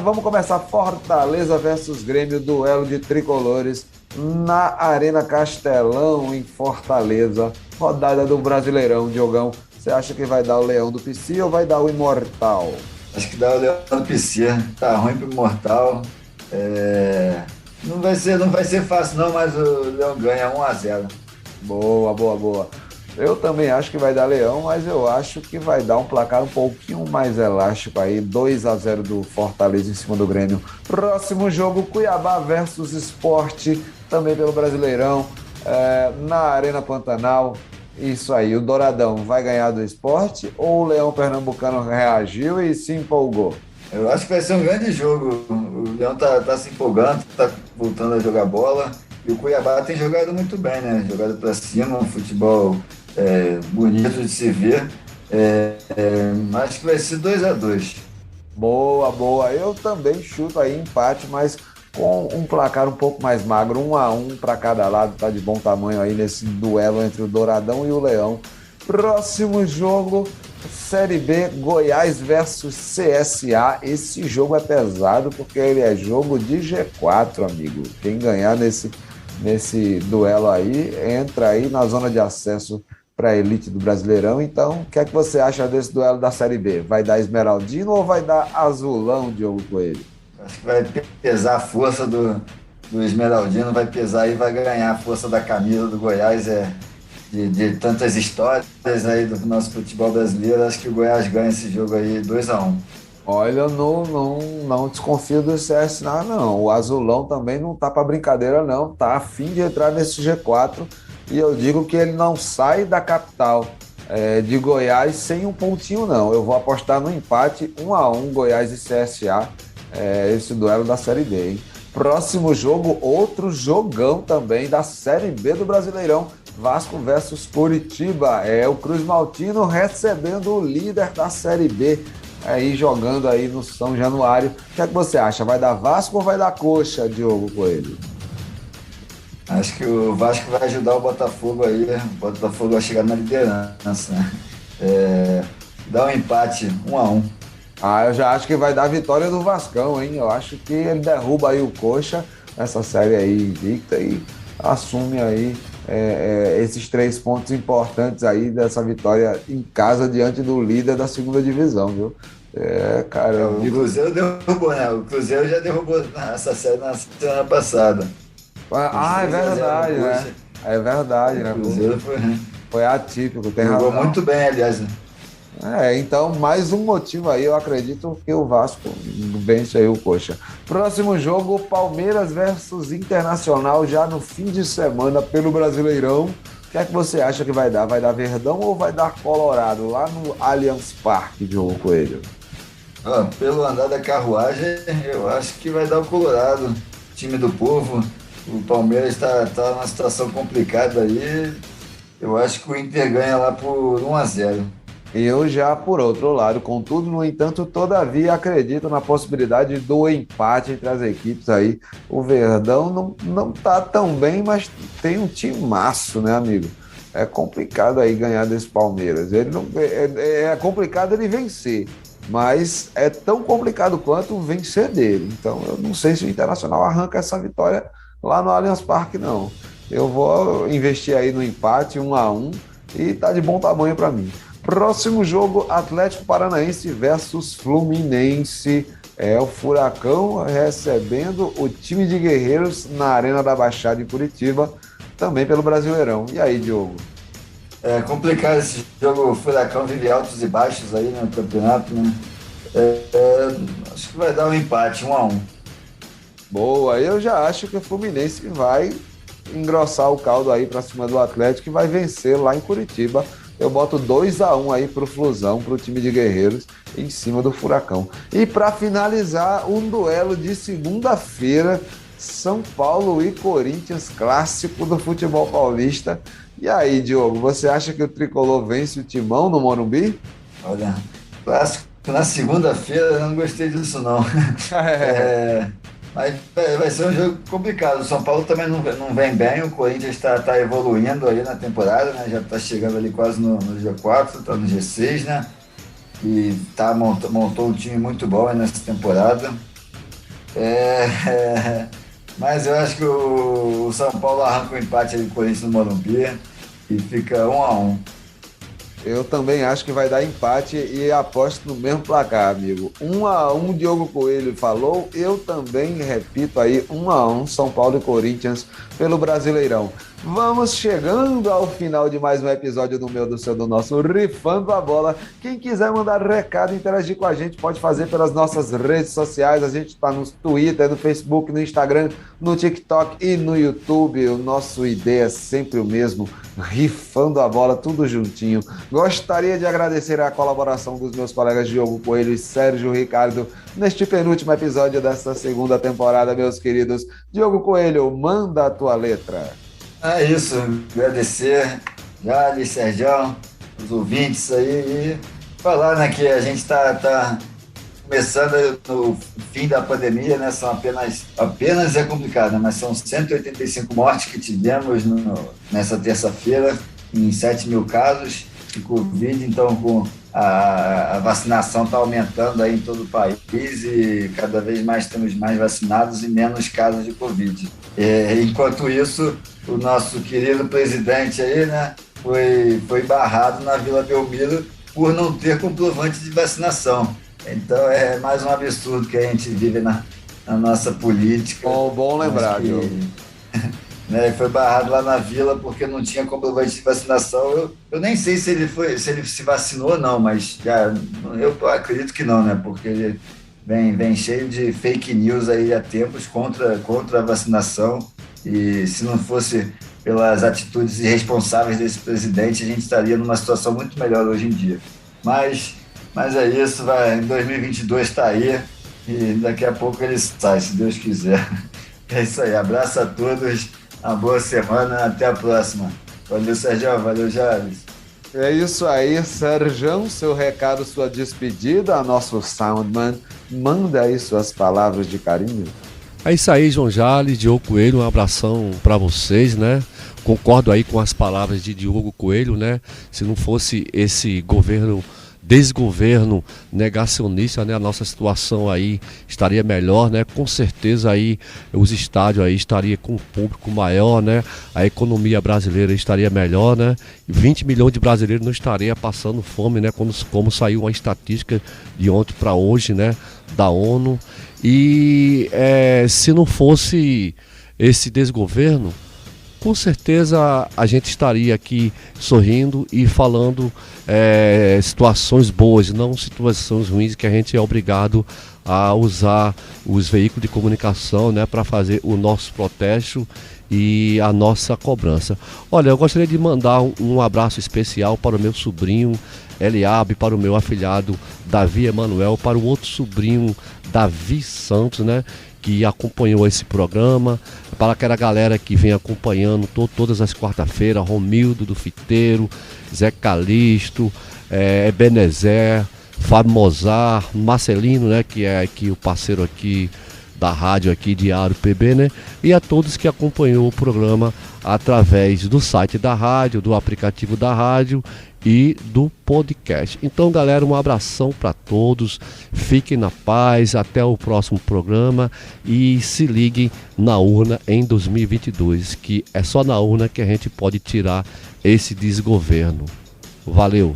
Vamos começar. Fortaleza versus Grêmio, duelo de tricolores na Arena Castelão, em Fortaleza. Rodada do Brasileirão, Diogão. Você acha que vai dar o Leão do PC ou vai dar o Imortal?
Acho que dá o Leão do PC. Tá ruim pro Imortal. Não vai ser fácil não, mas o Leão ganha 1-0.
Boa. Eu também acho que vai dar Leão, mas eu acho que vai dar um placar um pouquinho mais elástico aí, 2-0 do Fortaleza em cima do Grêmio. Próximo jogo, Cuiabá versus Sport, também pelo Brasileirão, na Arena Pantanal. Isso aí, o Douradão vai ganhar do Sport ou o Leão Pernambucano reagiu e se empolgou?
Eu acho que vai ser um grande jogo. O Leão tá se empolgando, tá voltando a jogar bola. E o Cuiabá tem jogado muito bem, né? Jogado pra cima, um futebol bonito de se ver. Acho que vai ser 2-2.
Boa. Eu também chuto aí empate, mas com um placar um pouco mais magro, 1-1 para cada lado, tá de bom tamanho aí nesse duelo entre o Douradão e o Leão. Próximo jogo, Série B, Goiás versus CSA. Esse jogo é pesado porque ele é jogo de G4, amigo. Quem ganhar nesse duelo aí, entra aí na zona de acesso para a elite do Brasileirão. Então, o que é que você acha desse duelo da Série B? Vai dar Esmeraldino ou vai dar Azulão, Diogo Coelho?
Acho que vai pesar a força do Esmeraldino, vai pesar e vai ganhar a força da camisa do Goiás, de tantas histórias aí do nosso futebol brasileiro. Acho que o Goiás ganha esse jogo aí 2-1.
Olha, eu não desconfio do CSA, não. O Azulão também não tá para brincadeira, não. Tá a fim de entrar nesse G4 e eu digo que ele não sai da capital de Goiás sem um pontinho, não. Eu vou apostar no empate 1-1, Goiás e CSA, esse duelo da Série B, hein? Próximo jogo, outro jogão também da Série B do Brasileirão, Vasco versus Curitiba. O Cruz Maltino recebendo o líder da Série B, aí jogando aí no São Januário. O que é que você acha? Vai dar Vasco ou vai dar Coxa, Diogo Coelho?
Acho que o Vasco vai ajudar o Botafogo aí. O Botafogo vai chegar na liderança. Dá um empate, 1-1.
Eu já acho que vai dar vitória do Vascão, hein? Eu acho que ele derruba aí o Coxa, essa série aí invicta, e assume aí esses 3 pontos importantes aí dessa vitória em casa diante do líder da segunda divisão, viu? Cara,
o Cruzeiro derrubou, né? O Cruzeiro já derrubou essa série na semana passada.
É verdade, né? É verdade, né?
O Cruzeiro
foi atípico, tem
jogou
razão.
muito bem, aliás.
Então mais um motivo aí, eu acredito que o Vasco vence aí o Coxa. Próximo jogo, Palmeiras versus Internacional, já no fim de semana pelo Brasileirão. O que é que você acha que vai dar? Vai dar Verdão ou vai dar Colorado lá no Allianz Parque, Diogo Coelho?
Pelo andar da carruagem, eu acho que vai dar o Colorado, time do povo. O Palmeiras está numa situação complicada aí. Eu acho que o Inter ganha lá por 1-0.
Eu já, por outro lado, contudo, no entanto, todavia, acredito na possibilidade do empate entre as equipes aí. O Verdão não tá tão bem, mas tem um timaço, né, amigo? É complicado aí ganhar desse Palmeiras. É complicado ele vencer, mas é tão complicado quanto vencer dele. Então, eu não sei se o Internacional arranca essa vitória lá no Allianz Parque, não. Eu vou investir aí no empate, 1-1, e tá de bom tamanho para mim. Próximo jogo, Atlético Paranaense versus Fluminense. O Furacão recebendo o time de Guerreiros na Arena da Baixada em Curitiba, também pelo Brasileirão. E aí, Diogo?
É complicado esse jogo, o Furacão vive altos e baixos aí no campeonato, né? Acho que vai dar um empate, 1-1.
Boa, eu já acho que o Fluminense vai engrossar o caldo aí para cima do Atlético e vai vencer lá em Curitiba. Eu boto 2-1 aí pro Flusão, pro time de Guerreiros, em cima do Furacão. E para finalizar, um duelo de segunda-feira, São Paulo e Corinthians, clássico do futebol paulista. E aí, Diogo, você acha que o Tricolor vence o Timão no Morumbi?
Olha, clássico na segunda-feira, eu não gostei disso não. Mas vai ser um jogo complicado. O São Paulo também não vem bem, o Corinthians está evoluindo aí na temporada, né? Já está chegando ali quase no G4, está no G6, né? E montou um time muito bom aí nessa temporada. Mas eu acho que o São Paulo arranca o empate ali com o Corinthians no Morumbi e fica 1-1.
Eu também acho que vai dar empate e aposto no mesmo placar, amigo. 1-1, Diogo Coelho falou. Eu também repito aí, 1-1, São Paulo e Corinthians pelo Brasileirão. Vamos chegando ao final de mais um episódio do meu, do seu, do nosso Rifando a Bola. Quem quiser mandar recado, interagir com a gente, pode fazer pelas nossas redes sociais. A gente está no Twitter, no Facebook, no Instagram, no TikTok e no YouTube. O nosso ID é sempre o mesmo, Rifando a Bola, tudo juntinho. Gostaria de agradecer a colaboração dos meus colegas Diogo Coelho e Sérgio Ricardo neste penúltimo episódio desta segunda temporada, meus queridos. Diogo Coelho, manda a tua letra.
É isso, agradecer, Jali, Sérgio, os ouvintes aí, e falar, né, que a gente está começando no fim da pandemia, né, são apenas é complicado, né, mas são 185 mortes que tivemos nessa terça-feira, em 7 mil casos de Covid, então com a vacinação está aumentando aí em todo o país e cada vez mais temos mais vacinados e menos casos de Covid. Enquanto isso, o nosso querido presidente aí, né, foi barrado na Vila Belmiro por não ter comprovante de vacinação. Então é mais um absurdo que a gente vive na nossa política.
Bom lembrar, viu?
Né, foi barrado lá na Vila porque não tinha comprovante de vacinação. Eu nem sei se ele se vacinou ou não, mas eu acredito que não, né? Porque ele vem cheio de fake news aí há tempos contra a vacinação. E se não fosse pelas atitudes irresponsáveis desse presidente, a gente estaria numa situação muito melhor hoje em dia. Mas é isso, 2022 está aí e daqui a pouco ele sai, se Deus quiser. É isso aí, abraço a todos, uma boa semana, até a próxima. Valeu, Sérgio, valeu, Jales.
É isso aí, Sérgio, seu recado, sua despedida, nosso Soundman, manda aí suas palavras de carinho.
É isso aí, João Jales, Diogo Coelho, um abração para vocês, né? Concordo aí com as palavras de Diogo Coelho, né? Se não fosse esse desgoverno negacionista, né, a nossa situação aí estaria melhor, né? Com certeza aí os estádios aí estariam com um público maior, né? A economia brasileira estaria melhor, né? 20 milhões de brasileiros não estariam passando fome, né? Como saiu uma estatística de ontem para hoje, né? Da ONU. E se não fosse esse desgoverno, com certeza a gente estaria aqui sorrindo e falando situações boas, não situações ruins que a gente é obrigado a usar os veículos de comunicação, né, para fazer o nosso protesto e a nossa cobrança. Olha, eu gostaria de mandar um abraço especial para o meu sobrinho Eliabe, para o meu afilhado Davi Emanuel, para o outro sobrinho Davi Santos, né, que acompanhou esse programa, para aquela galera que vem acompanhando todas as quarta-feiras, Romildo do Fiteiro, Zé Calixto, Ebenezer, Fábio Mozart, Marcelino, né, que é aqui o parceiro aqui da rádio aqui, Diário PB, né, e a todos que acompanhou o programa através do site da rádio, do aplicativo da rádio e do podcast. Então, galera, um abração para todos, fiquem na paz, até o próximo programa e se liguem na urna em 2022, que é só na urna que a gente pode tirar esse desgoverno. Valeu!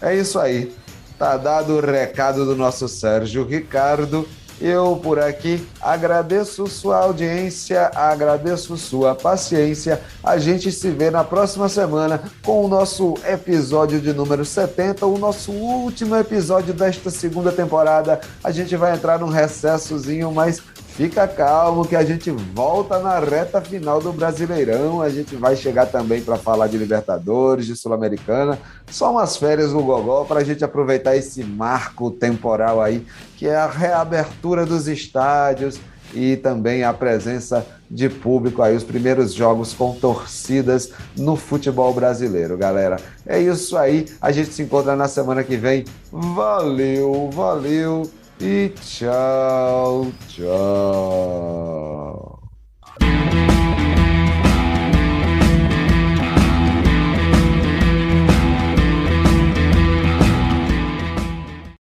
É isso aí, tá dado o recado do nosso Sérgio Ricardo. Eu, por aqui, agradeço sua audiência, agradeço sua paciência. A gente se vê na próxima semana com o nosso episódio de número 70, o nosso último episódio desta segunda temporada. A gente vai entrar num recessozinho, mas fica calmo que a gente volta na reta final do Brasileirão. A gente vai chegar também para falar de Libertadores, de Sul-Americana. Só umas férias no gogó para a gente aproveitar esse marco temporal aí, que é a reabertura dos estádios e também a presença de público aí, os primeiros jogos com torcidas no futebol brasileiro, galera. É isso aí, a gente se encontra na semana que vem. Valeu, valeu! E tchau, tchau.